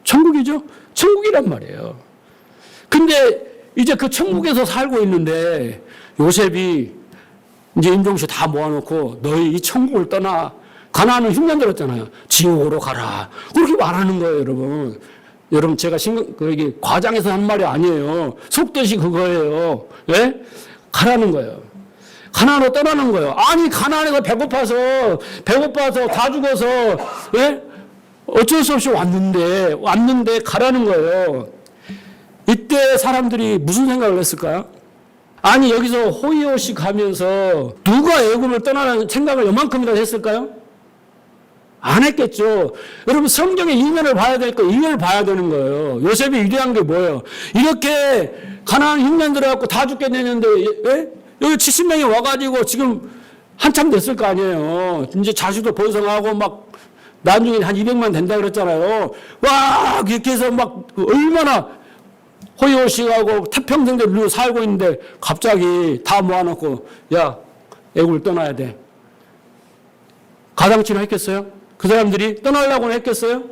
천국이죠? 천국이란 말이에요. 근데 이제 그 천국에서 살고 있는데 요셉이 이제 임종시 다 모아놓고 너희 이 천국을 떠나. 가나안은 흉년 들었잖아요. 지옥으로 가라. 그렇게 말하는 거예요, 여러분. 여러분 제가 이게 과장해서 한 말이 아니에요. 속뜻이 그거예요. 예? 가라는 거예요. 가나안으로 떠나는 거예요. 아니 가나안에서 배고파서 다 죽어서 예? 어쩔 수 없이 왔는데 가라는 거예요. 이때 사람들이 무슨 생각을 했을까요? 아니 여기서 호의호식 가면서 누가 애굽을 떠나는 생각을 요만큼이라도 했을까요? 안 했겠죠. 여러분 성경의 이면을 봐야 될 거 이면을 봐야 되는 거예요. 요셉이 위대한 게 뭐예요? 이렇게 가나안 흉년 들어갖고 다 죽게 됐는데 예? 여기 70명이 와가지고 지금 한참 됐을 거 아니에요. 이제 자식도 번성하고 막 나중에 한 200만 된다 그랬잖아요. 와 그렇게 해서 막 얼마나 호의호식하고 태평성대로 살고 있는데 갑자기 다 모아놓고 야 애굽을 떠나야 돼. 가당치를 했겠어요? 그 사람들이 떠나려고 했겠어요?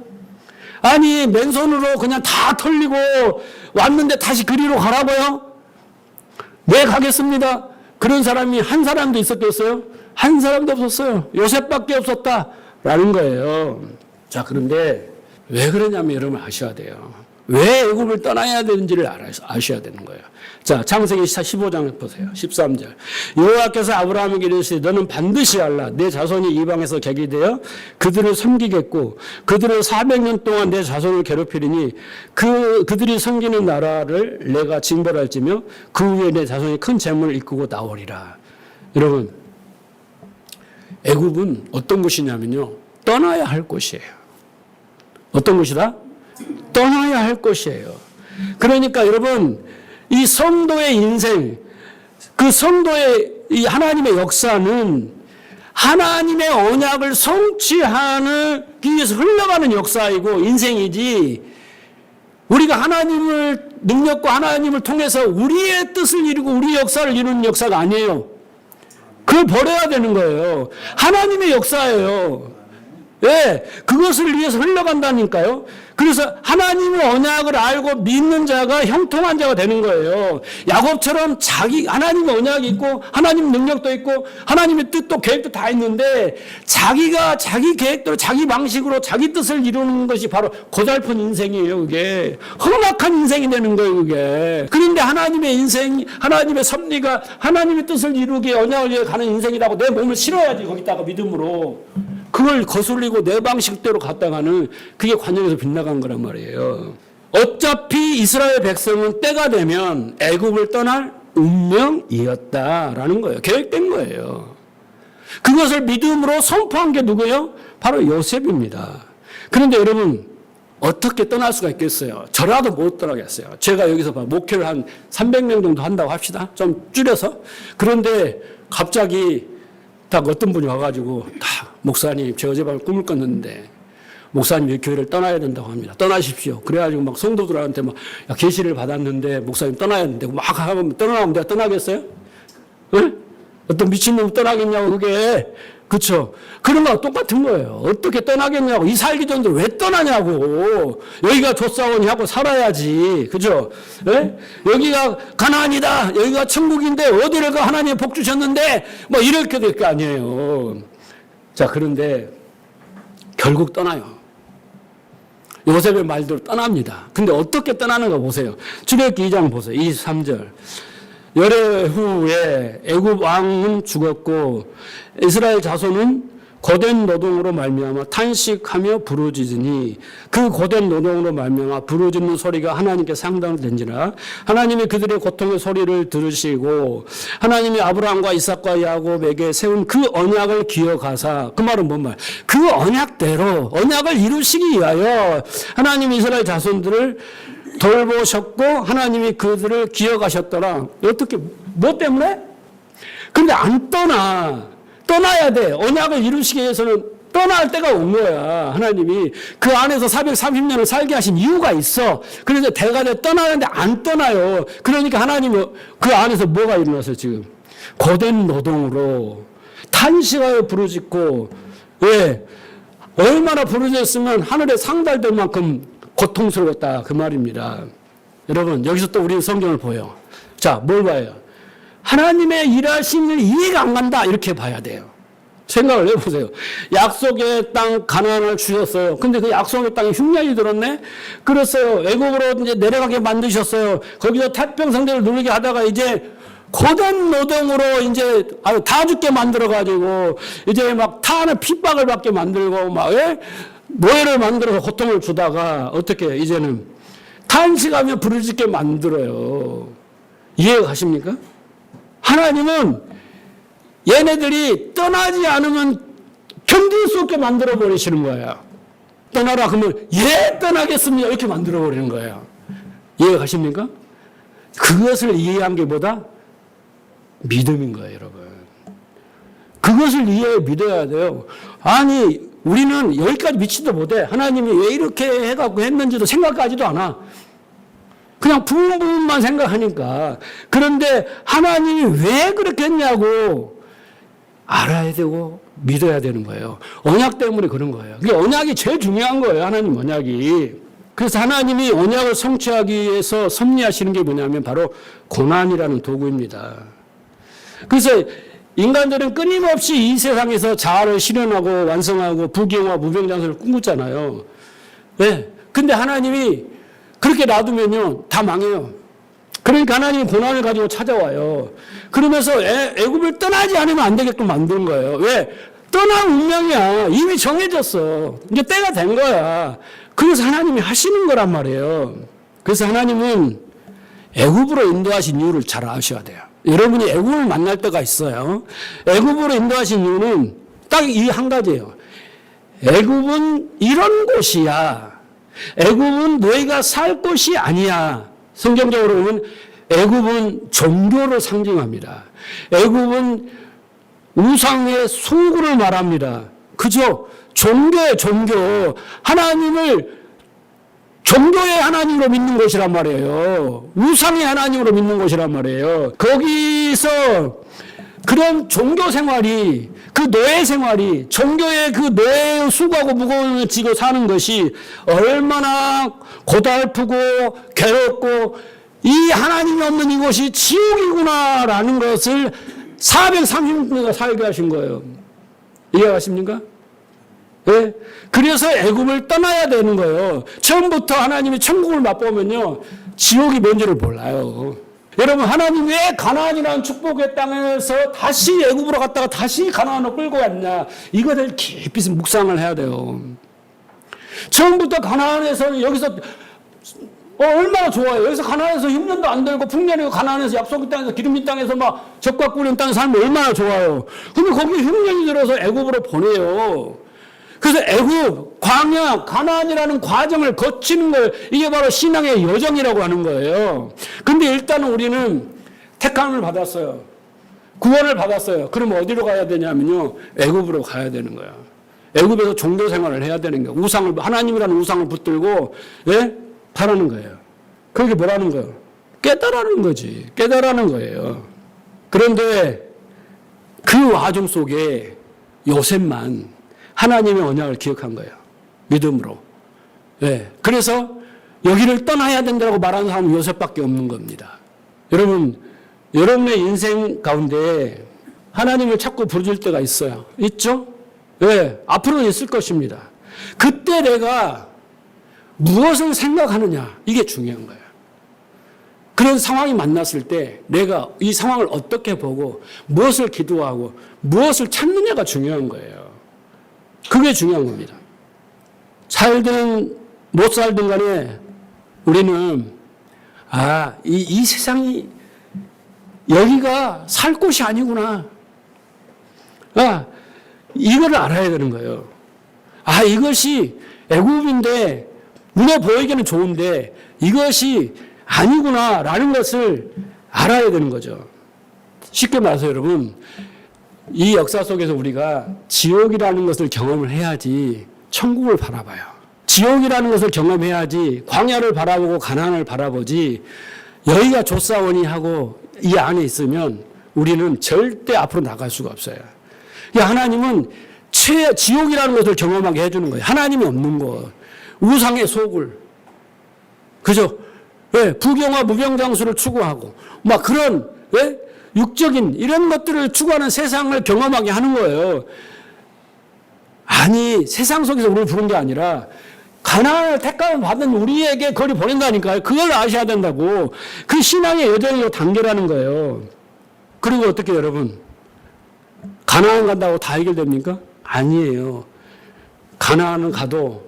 아니 맨손으로 그냥 다 털리고 왔는데 다시 그리로 가라고요? 네 가겠습니다. 그런 사람이 한 사람도 있었겠어요? 한 사람도 없었어요. 요셉밖에 없었다라는 거예요. 자 그런데 왜 그러냐면 여러분 아셔야 돼요. 왜 애굽을 떠나야 되는지를 아셔야 되는 거예요. 자, 창세기 15장 보세요. 13절. 여호와께서 아브라함에게 이르시되 너는 반드시 알라. 내 자손이 이방에서 객이 되어 그들을 섬기겠고 그들을 400년 동안 내 자손을 괴롭히리니 그들이 섬기는 나라를 내가 징벌할지며 그 후에 내 자손이 큰 재물을 이끌고 나오리라. 여러분, 애굽은 어떤 곳이냐면요. 떠나야 할 곳이에요. 어떤 곳이다? 떠나야 할 것이에요. 그러니까 여러분 이 성도의 인생, 그 성도의 이 하나님의 역사는 하나님의 언약을 성취하기 위해서 흘러가는 역사이고 인생이지 우리가 하나님을 능력과 하나님을 통해서 우리의 뜻을 이루고 우리 역사를 이루는 역사가 아니에요. 그걸 버려야 되는 거예요. 하나님의 역사예요. 예, 그것을 위해서 흘러간다니까요. 그래서 하나님의 언약을 알고 믿는 자가 형통한 자가 되는 거예요. 야곱처럼 하나님의 언약이 있고 하나님 능력도 있고 하나님의 뜻도 계획도 다 있는데 자기가 자기 계획대로 자기 방식으로 자기 뜻을 이루는 것이 바로 고달픈 인생이에요. 그게 험악한 인생이 되는 거예요. 그게. 그런데 하나님의 인생, 하나님의 섭리가 하나님의 뜻을 이루기에 언약을 위해 가는 인생이라고 내 몸을 실어야지 거기다가 믿음으로. 그걸 거슬리고 내 방식대로 갔다가는 그게 관역에서 빗나간 거란 말이에요. 어차피 이스라엘 백성은 때가 되면 애굽을 떠날 운명이었다라는 거예요. 계획된 거예요. 그것을 믿음으로 선포한 게 누구예요? 바로 요셉입니다. 그런데 여러분 어떻게 떠날 수가 있겠어요? 저라도 못 떠나겠어요. 제가 여기서 목회를 한 300명 정도 한다고 합시다. 좀 줄여서. 그런데 갑자기 딱 어떤 분이 와가지고 목사님 제가 어젯밤에 꿈을 꿨는데 목사님이 이 교회를 떠나야 된다고 합니다. 떠나십시오. 그래가지고 막 성도들한테 막 계시를 받았는데 목사님 떠나야 된다고 막 하면 떠나면 내가 떠나겠어요? 네? 어떤 미친놈 떠나겠냐고 그게. 그렇죠? 그런 거랑 똑같은 거예요. 어떻게 떠나겠냐고. 이 살기 전에 왜 떠나냐고. 여기가 조사원이 하고 살아야지. 그죠? 네? 여기가 가나안이다. 여기가 천국인데 어디를 가 하나님이 복 주셨는데 뭐 이렇게 될 거 아니에요. 자, 그런데 결국 떠나요. 요셉의 말대로 떠납니다. 근데 어떻게 떠나는가 보세요. 출애굽기 2장 보세요. 23절. 열흘 후에 애굽 왕은 죽었고 이스라엘 자손은 고된 노동으로 말미암아 탄식하며 부르짖으니 그 고된 노동으로 말미암아 부르짖는 소리가 하나님께 상달된지라 하나님이 그들의 고통의 소리를 들으시고 하나님이 아브라함과 이삭과 야곱에게 세운 그 언약을 기억하사 그 말은 뭔 말? 그 언약대로 언약을 이루시기 위하여 하나님이 이스라엘 자손들을 돌보셨고 하나님이 그들을 기억하셨더라. 어떻게 뭐 때문에? 근데 안 떠나야 돼. 언약을 이루시기 위해서는 떠날 때가 온 거야. 하나님이 그 안에서 430년을 살게 하신 이유가 있어. 그래서 대가에 떠나는데 안 떠나요. 그러니까 하나님은 그 안에서 뭐가 일어났어요 지금? 고된 노동으로 탄식하여 부르짖고 왜? 얼마나 부르짖었으면 하늘에 상달될 만큼 고통스러웠다 그 말입니다. 여러분 여기서 또 우리는 성경을 보여. 자, 뭘 봐요? 하나님의 일하심을 이해가 안 간다 이렇게 봐야 돼요. 생각을 해보세요. 약속의 땅 가나안을 주셨어요. 근데 그 약속의 땅에 흉년이 들었네. 그랬어요. 애국으로 이제 내려가게 만드셨어요. 거기서 태평성대를 누리게 하다가 이제 고된 노동으로 이제 다 죽게 만들어가지고 이제 막 타는 핍박을 받게 만들고 막 노예를 만들어서 고통을 주다가 어떻게 이제는 탄식하며 부르짖게 만들어요. 이해가 가십니까? 하나님은 얘네들이 떠나지 않으면 견딜 수 없게 만들어 버리시는 거예요. 떠나라 그러면 떠나겠습니다 이렇게 만들어 버리는 거예요. 이해가 가십니까? 그것을 이해한 게 뭐다? 믿음인 거예요, 여러분. 그것을 믿어야 돼요. 아니 우리는 여기까지 믿지도 못해. 하나님이 왜 이렇게 해갖고 했는지도 생각하지도 않아. 그냥 부분만 생각하니까. 그런데 하나님이 왜 그렇게 했냐고 알아야 되고 믿어야 되는 거예요. 언약 때문에 그런 거예요. 그게 언약이 제일 중요한 거예요. 하나님 언약이. 그래서 하나님이 언약을 성취하기 위해서 섭리하시는 게 뭐냐면 바로 고난이라는 도구입니다. 그래서 인간들은 끊임없이 이 세상에서 자아를 실현하고 완성하고 부귀영화 무병장수를 꿈꾸잖아요. 네. 근데 하나님이 그렇게 놔두면요 다 망해요. 그러니까 하나님이 고난을 가지고 찾아와요. 그러면서 애굽을 떠나지 않으면 안 되게끔 만든 거예요. 왜? 떠날 운명이야. 이미 정해졌어. 이제 때가 된 거야. 그래서 하나님이 하시는 거란 말이에요. 그래서 하나님은 애굽으로 인도하신 이유를 잘 아셔야 돼요. 여러분이 애굽을 만날 때가 있어요. 애굽으로 인도하신 이유는 딱 이 한 가지예요. 애굽은 이런 곳이야. 애굽은 너희가 살 곳이 아니야. 성경적으로 보면 애굽은 종교를 상징합니다. 애굽은 우상의 숭구를 말합니다. 그죠? 종교의 종교. 하나님을 종교의 하나님으로 믿는 것이란 말이에요. 우상의 하나님으로 믿는 것이란 말이에요. 거기서 그런 종교 생활이, 그 노예 생활이, 종교의 그 노예의 수고하고 무거움을 지고 사는 것이 얼마나 고달프고 괴롭고 이 하나님이 없는 이곳이 지옥이구나라는 것을 430년간 살게 하신 거예요. 이해하십니까? 네? 그래서 애굽을 떠나야 되는 거예요. 처음부터 하나님이 천국을 맛보면요 지옥이 뭔지를 몰라요. 여러분 하나님 왜 가나안이라는 축복의 땅에서 다시 애굽으로 갔다가 다시 가나안으로 끌고 갔냐, 이것을 깊이 묵상을 해야 돼요. 처음부터 가나안에서 여기서 얼마나 좋아요. 여기서 가나안에서 흉년도 안 들고 풍년이고 가나안에서 약속의 땅에서 기름진 땅에서 막 젖과 꿀인 땅에 살면 얼마나 좋아요. 근데 거기 흉년이 들어서 애굽으로 보내요. 그래서 애굽, 광야, 가나안이라는 과정을 거치는 걸, 이게 바로 신앙의 여정이라고 하는 거예요. 근데 일단은 우리는 택함을 받았어요. 구원을 받았어요. 그럼 어디로 가야 되냐면요 애굽으로 가야 되는 거예요. 애굽에서 종교 생활을 해야 되는 거예요. 우상을, 하나님이라는 우상을 붙들고 하라는 거예요. 그게 뭐라는 거예요? 깨달라는 거지. 깨달라는 거예요. 그런데 그 와중 속에 요셉만 하나님의 언약을 기억한 거예요. 믿음으로. 그래서 여기를 떠나야 된다고 말하는 사람은 요셉밖에 없는 겁니다. 여러분, 여러분의 인생 가운데 하나님을 자꾸 부르질 때가 있어요. 있죠? 앞으로는 있을 것입니다. 그때 내가 무엇을 생각하느냐, 이게 중요한 거예요. 그런 상황이 만났을 때 내가 이 상황을 어떻게 보고 무엇을 기도하고 무엇을 찾느냐가 중요한 거예요. 그게 중요한 겁니다. 살든 못 살든 간에 우리는 이 세상이 여기가 살 곳이 아니구나. 이걸 알아야 되는 거예요. 이것이 애굽인데 눈에 보이기는 좋은데 이것이 아니구나라는 것을 알아야 되는 거죠. 쉽게 말해서 여러분, 이 역사 속에서 우리가 지옥이라는 것을 경험을 해야지 천국을 바라봐요. 지옥이라는 것을 경험해야지 광야를 바라보고 가나안을 바라보지, 여기가 좋사오니 하고 이 안에 있으면 우리는 절대 앞으로 나갈 수가 없어요. 하나님은 지옥이라는 것을 경험하게 해주는 거예요. 하나님이 없는 것, 우상의 속을, 그죠? 부경화 무병장수를 추구하고 막 그런 육적인 이런 것들을 추구하는 세상을 경험하게 하는 거예요. 세상 속에서 우리를 부른 게 아니라 가나안을 택감을 받은 우리에게 거리 보낸다니까요. 그걸 아셔야 된다고. 그 신앙의 여정의 단계라는 거예요. 그리고 어떻게 여러분, 가나안 간다고 다 해결됩니까? 아니에요. 가나안은 가도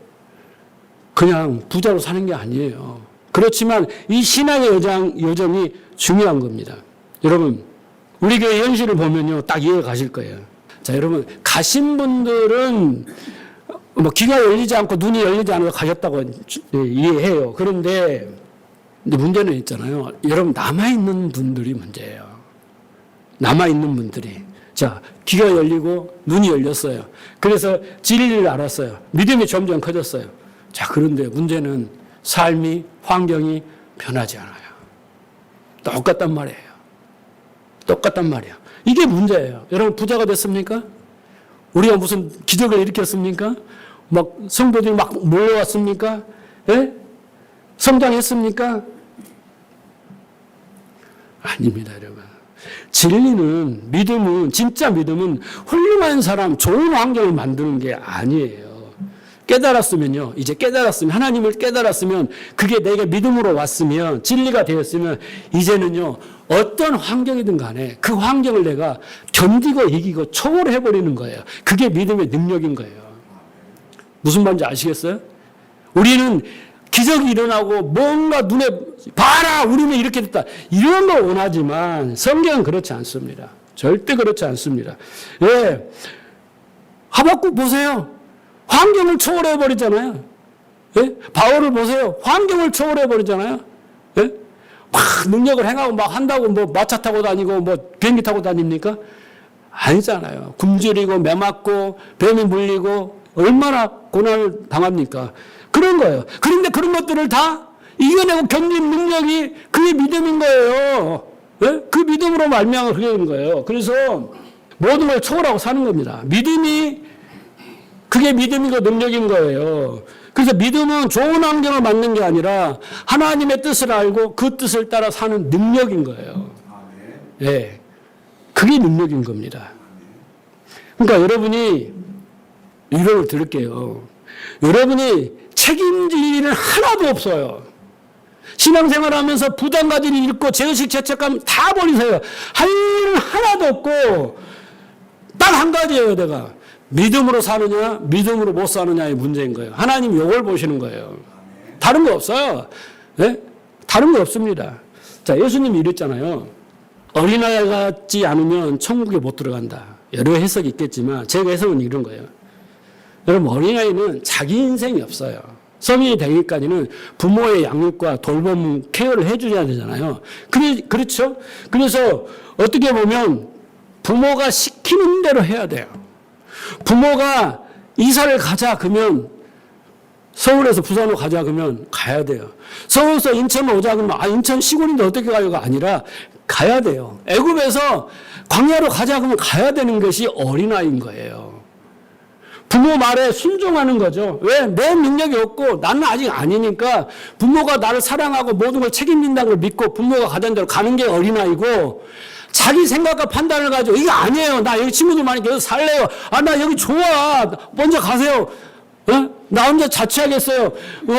그냥 부자로 사는 게 아니에요. 그렇지만 이 신앙의 여정이 중요한 겁니다. 여러분, 우리 교회 현실을 보면요, 딱 이해가 가실 거예요. 자, 여러분, 가신 분들은 귀가 열리지 않고 눈이 열리지 않아서 가셨다고 이해해요. 그런데 문제는 있잖아요. 여러분, 남아있는 분들이 문제예요. 남아있는 분들이. 자, 귀가 열리고 눈이 열렸어요. 그래서 진리를 알았어요. 믿음이 점점 커졌어요. 자, 그런데 문제는 삶이, 환경이 변하지 않아요. 똑같단 말이에요. 똑같단 말이에요. 이게 문제예요. 여러분, 부자가 됐습니까? 우리가 무슨 기적을 일으켰습니까? 막 성도들이 막 몰려왔습니까? 성장했습니까? 아닙니다, 여러분. 진리는, 믿음은, 진짜 믿음은 훌륭한 사람, 좋은 환경을 만드는 게 아니에요. 깨달았으면요, 이제 깨달았으면, 하나님을 깨달았으면, 그게 내게 믿음으로 왔으면, 진리가 되었으면, 이제는요, 어떤 환경이든 간에 그 환경을 내가 견디고 이기고 초월해버리는 거예요. 그게 믿음의 능력인 거예요. 무슨 말인지 아시겠어요? 우리는 기적이 일어나고 뭔가 눈에 봐라, 우리는 이렇게 됐다, 이런 걸 원하지만 성경은 그렇지 않습니다. 절대 그렇지 않습니다. 하박국 보세요. 환경을 초월해버리잖아요. 바울을 보세요. 환경을 초월해버리잖아요. 막 능력을 행하고 막 한다고 뭐 마차 타고 다니고 뭐 비행기 타고 다닙니까? 아니잖아요. 굶주리고 매맞고 뱀이 물리고 얼마나 고난을 당합니까? 그런 거예요. 그런데 그런 것들을 다 이겨내고 견딘 능력이 그게 믿음인 거예요. 그 믿음으로 말미암아 그게 되는 거예요. 그래서 모든 걸 초월하고 사는 겁니다. 믿음이 그게 믿음이고 능력인 거예요. 그래서 믿음은 좋은 환경을 만든 게 아니라 하나님의 뜻을 알고 그 뜻을 따라 사는 능력인 거예요. 그게 능력인 겁니다. 그러니까 여러분이 위로를 드릴게요. 여러분이 책임질 일은 하나도 없어요. 신앙생활 하면서 부담 가진 일 있고 죄의식 죄책감 다 버리세요. 할 일은 하나도 없고 딱 한 가지예요. 내가 믿음으로 사느냐 믿음으로 못 사느냐의 문제인 거예요. 하나님 이걸 보시는 거예요. 다른 거 없어요. 다른 거 없습니다. 자, 예수님이 이랬잖아요. 어린아이 같지 않으면 천국에 못 들어간다. 여러 해석이 있겠지만 제 해석은 이런 거예요. 여러분, 어린아이는 자기 인생이 없어요. 성인이 되기까지는 부모의 양육과 돌봄, 케어를 해줘야 되잖아요. 그렇죠? 그래서 어떻게 보면 부모가 시키는 대로 해야 돼요. 부모가 이사를 가자 그러면 서울에서 부산으로 가자 그러면 가야 돼요. 서울에서 인천으로 오자 그러면 인천 시골인데 어떻게 가요가 아니라 가야 돼요. 애굽에서 광야로 가자 그러면 가야 되는 것이 어린아이인 거예요. 부모 말에 순종하는 거죠. 왜? 내 능력이 없고 나는 아직 아니니까 부모가 나를 사랑하고 모든 걸 책임진다는 걸 믿고 부모가 가자는 대로 가는 게 어린아이고, 자기 생각과 판단을 가지고 이거 아니에요. 나 여기 친구들 많으니까 여기 살래요. 나 여기 좋아. 먼저 가세요. 나 혼자 자취하겠어요.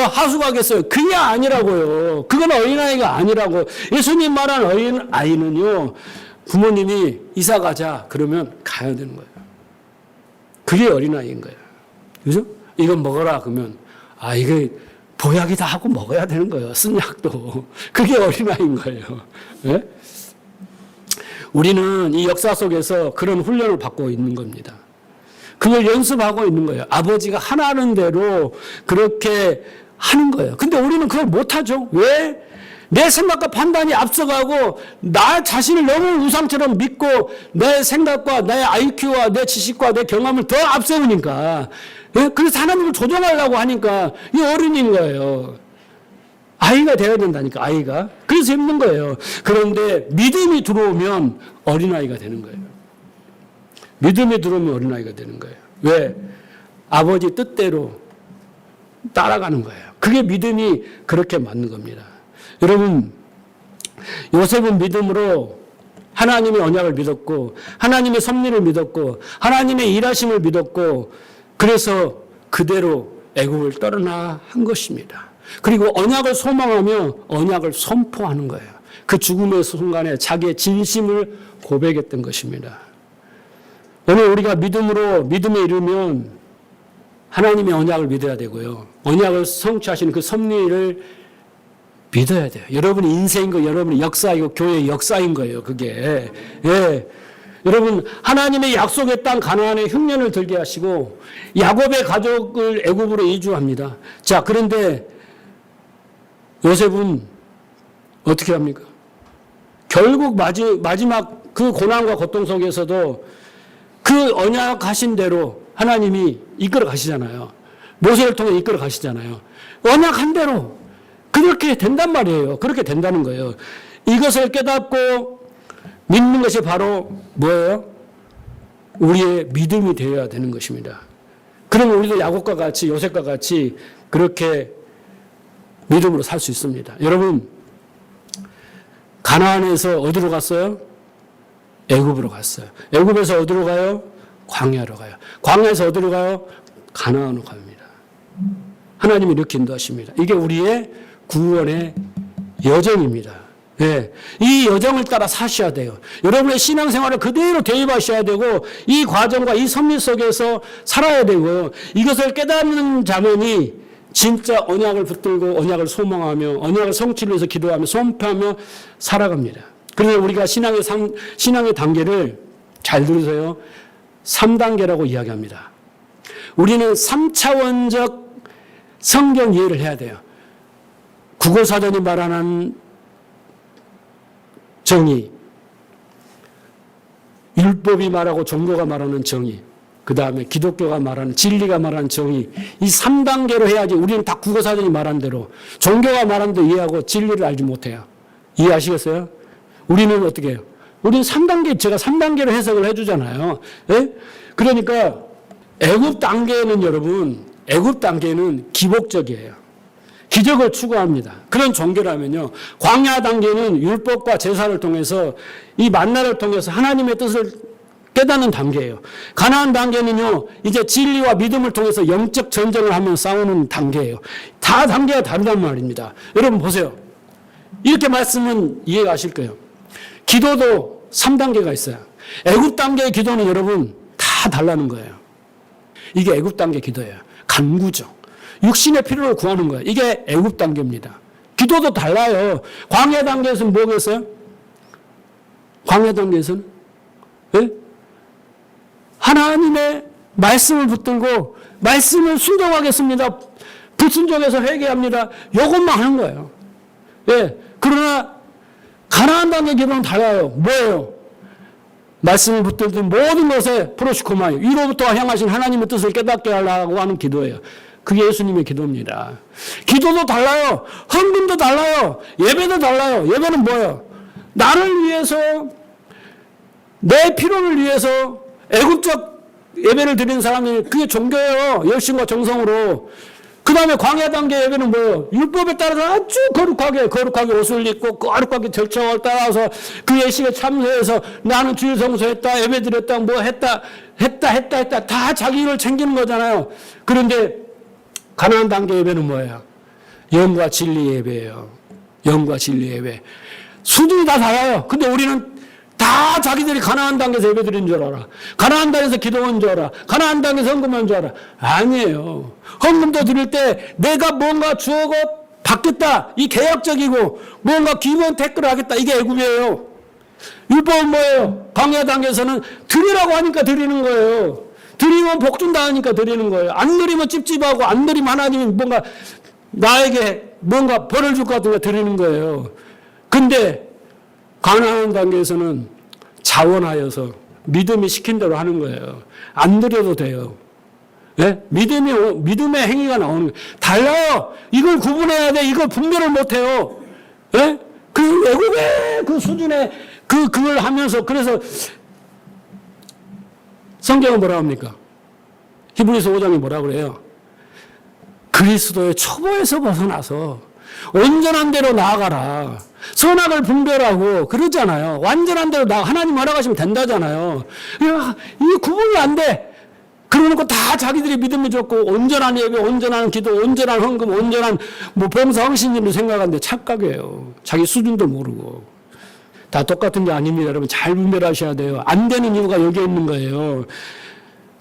하수 가겠어요. 그게 아니라고요. 그건 어린아이가 아니라고. 예수님 말한 어린아이는요, 부모님이 이사 가자 그러면 가야 되는 거예요. 그게 어린아이인 거예요. 그죠? 이거 먹어라. 그러면, 이게 보약이다 하고 먹어야 되는 거예요. 쓴 약도. 그게 어린아이인 거예요. 예? 우리는 이 역사 속에서 그런 훈련을 받고 있는 겁니다. 그걸 연습하고 있는 거예요. 아버지가 하라는 대로 그렇게 하는 거예요. 근데 우리는 그걸 못하죠. 왜? 내 생각과 판단이 앞서가고 나 자신을 너무 우상처럼 믿고 내 생각과 내 IQ와 내 지식과 내 경험을 더 앞세우니까, 예? 그래서 하나님을 조정하려고 하니까 이 어른인 거예요. 아이가 되어야 된다니까, 아이가. 그래서 힘든 거예요. 그런데 믿음이 들어오면 어린아이가 되는 거예요. 믿음이 들어오면 어린아이가 되는 거예요. 왜? 아버지 뜻대로 따라가는 거예요. 그게 믿음이 그렇게 맞는 겁니다. 여러분, 요셉은 믿음으로 하나님의 언약을 믿었고, 하나님의 섭리를 믿었고, 하나님의 일하심을 믿었고, 그래서 그대로 애굽을 떠나 한 것입니다. 그리고 언약을 소망하며 언약을 선포하는 거예요. 그 죽음의 순간에 자기의 진심을 고백했던 것입니다. 오늘 우리가 믿음에 이르면 하나님의 언약을 믿어야 되고요. 언약을 성취하시는 그 섭리를 믿어야 돼요. 여러분의 인생인 거, 여러분의 역사이고 교회의 역사인 거예요. 그게. 예. 여러분, 하나님의 약속의 땅 가나안에 흉년을 들게 하시고 야곱의 가족을 애굽으로 이주합니다. 자, 그런데 요셉은 어떻게 합니까? 결국 마지막 그 고난과 고통 속에서도 그 언약하신 대로 하나님이 이끌어 가시잖아요. 모세를 통해 이끌어 가시잖아요. 언약한 대로 그렇게 된단 말이에요. 그렇게 된다는 거예요. 이것을 깨닫고 믿는 것이 바로 뭐예요? 우리의 믿음이 되어야 되는 것입니다. 그러면 우리도 야곱과 같이 요셉과 같이 그렇게 믿음으로 살 수 있습니다. 여러분, 가나안에서 어디로 갔어요? 애굽으로 갔어요. 애굽에서 어디로 가요? 광야로 가요. 광야에서 어디로 가요? 가나안으로 갑니다. 하나님이 이렇게 인도하십니다. 이게 우리의 구원의 여정입니다. 예. 이 여정을 따라 사셔야 돼요. 여러분의 신앙생활을 그대로 대입하셔야 되고 이 과정과 이 섭리 속에서 살아야 되고요. 이것을 깨닫는 자만이 진짜 언약을 붙들고 언약을 소망하며 언약을 성취를 위해서 기도하며 선포하며 살아갑니다. 그래서 우리가 신앙의 단계를 잘 들으세요. 3단계라고 이야기합니다. 우리는 3차원적 성경 이해를 해야 돼요. 국어사전이 말하는 정의, 율법이 말하고 종교가 말하는 정의, 그 다음에 기독교가 말하는 진리가 말하는 정의, 이 3단계로 해야지. 우리는 다 국어사전이 말한 대로 종교가 말한 대로 이해하고 진리를 알지 못해요. 이해하시겠어요? 우리는 어떻게 해요? 우리는 3단계, 제가 3단계로 해석을 해주잖아요. 예? 그러니까 애굽 단계는 여러분, 애굽 단계는 기복적이에요. 기적을 추구합니다. 그런 종교라면요. 광야 단계는 율법과 제사를 통해서 이 만나를 통해서 하나님의 뜻을 깨닫는 단계예요. 가나안 단계는요. 이제 진리와 믿음을 통해서 영적 전쟁을 하며 싸우는 단계예요. 다 단계가 다르단 말입니다. 여러분 보세요. 이렇게 말씀은 이해가실 거예요. 기도도 3단계가 있어요. 애굽 단계의 기도는 여러분 다 달라는 거예요. 이게 애굽 단계 기도예요. 간구죠. 육신의 필요를 구하는 거예요. 이게 애굽 단계입니다. 기도도 달라요. 광야 단계에서는 뭐가 있어요? 광야 단계에서는 네? 하나님의 말씀을 붙들고 말씀을 순종하겠습니다. 불순종해서 회개합니다. 이것만 하는 거예요. 네. 그러나 가나안 단계 기도는 달라요. 뭐예요? 말씀을 붙들던 모든 것에 프로시코마요. 위로부터 향하신 하나님의 뜻을 깨닫게 하려고 하는 기도예요. 그게 예수님의 기도입니다. 기도도 달라요. 헌금도 달라요. 예배도 달라요. 예배는 뭐예요? 나를 위해서, 내 필요를 위해서 애국적 예배를 드리는 사람이 그게 종교예요. 열심과 정성으로. 그 다음에 광야 단계 예배는 뭐예요? 율법에 따라서 아주 거룩하게 옷을 입고 거룩하게 절차를 따라서 그 예식에 참여해서 나는 주일 성수했다, 예배 드렸다, 뭐 했다. 다 자기 일을 챙기는 거잖아요. 그런데 가나안 단계 예배는 뭐예요? 영과 진리 예배예요. 영과 진리 예배. 수준이 다 달라요. 근데 우리는 다 자기들이 가나안 땅에서 예배드린 줄 알아. 가나안 땅에서 기도한 줄 알아. 가나안 땅에서 헌금한 줄 알아. 아니에요. 헌금도 드릴 때 내가 뭔가 주어고 받겠다. 이 계약적이고 뭔가 기본 태클을 하겠다. 이게 애굽이에요. 율법은 뭐예요? 광야 땅에서는 드리라고 하니까 드리는 거예요. 드리면 복 준다 하니까 드리는 거예요. 안 드리면 찝찝하고 안 드리면 하나님이 뭔가 나에게 뭔가 벌을 줄 것 같으니까 드리는 거예요. 근데 가나안 단계에서는 자원하여서 믿음이 시킨 대로 하는 거예요. 안 드려도 돼요. 예? 믿음의 행위가 나오는 거예요. 달라요. 이걸 구분해야 돼. 이걸 분별을 못 해요. 예? 그 외국의 그 수준의 그걸 하면서 그래서 성경은 뭐라 합니까? 히브리서 5장이 뭐라 그래요? 그리스도의 초보에서 벗어나서 온전한 대로 나아가라. 선악을 분별하고 그러잖아요. 완전한 대로 하나님 허락하시면 된다잖아요. 이게 구분이 안 돼. 그러놓고 다 자기들이 믿음을 줬고 온전한 예배, 온전한 기도, 온전한 헌금, 온전한 뭐 봉사 헌신으로 생각하는데 착각이에요. 자기 수준도 모르고. 다 똑같은 게 아닙니다. 여러분 잘 분별하셔야 돼요. 안 되는 이유가 여기에 있는 거예요.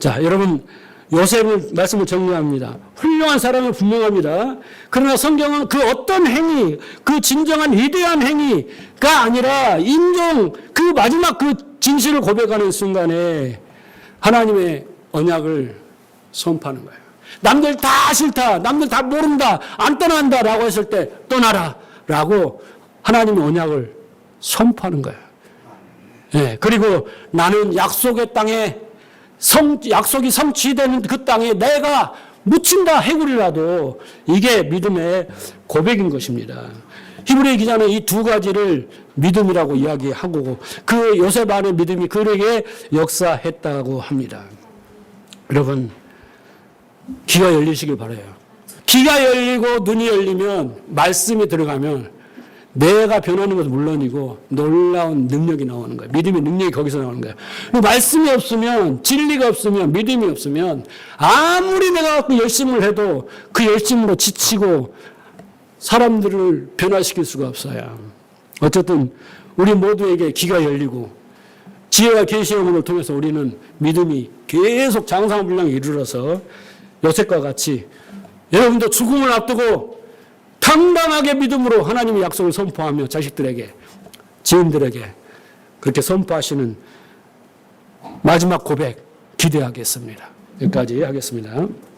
자, 여러분 요셉을 말씀을 정리합니다. 훌륭한 사람은 분명합니다. 그러나 성경은 그 어떤 행위, 그 진정한 위대한 행위가 아니라 인종 그 마지막 그 진실을 고백하는 순간에 하나님의 언약을 선포하는 거예요. 남들 다 싫다, 남들 다 모른다, 안 떠난다라고 했을 때 떠나라 라고 하나님의 언약을 선포하는 거예요. 네, 그리고 나는 약속의 땅에 약속이 성취되는 그 땅에 내가 묻힌다 해구리라도 이게 믿음의 고백인 것입니다. 히브리 기자는 이 두 가지를 믿음이라고 이야기하고 그 요셉 안의 믿음이 그에게 역사했다고 합니다. 여러분 귀가 열리시길 바라요. 귀가 열리고 눈이 열리면 말씀이 들어가면 내가 변하는 것은 물론이고 놀라운 능력이 나오는 거예요. 믿음의 능력이 거기서 나오는 거예요. 말씀이 없으면 진리가 없으면 믿음이 없으면 아무리 내가 열심을 해도 그 열심으로 지치고 사람들을 변화시킬 수가 없어요. 어쨌든 우리 모두에게 귀가 열리고 지혜와 계시의 영혼을 통해서 우리는 믿음이 계속 장성불량에 이르러서 요셉과 같이 여러분도 죽음을 앞두고 당당하게 믿음으로 하나님의 약속을 선포하며 자식들에게 지인들에게 그렇게 선포하시는 마지막 고백 기대하겠습니다. 여기까지 하겠습니다.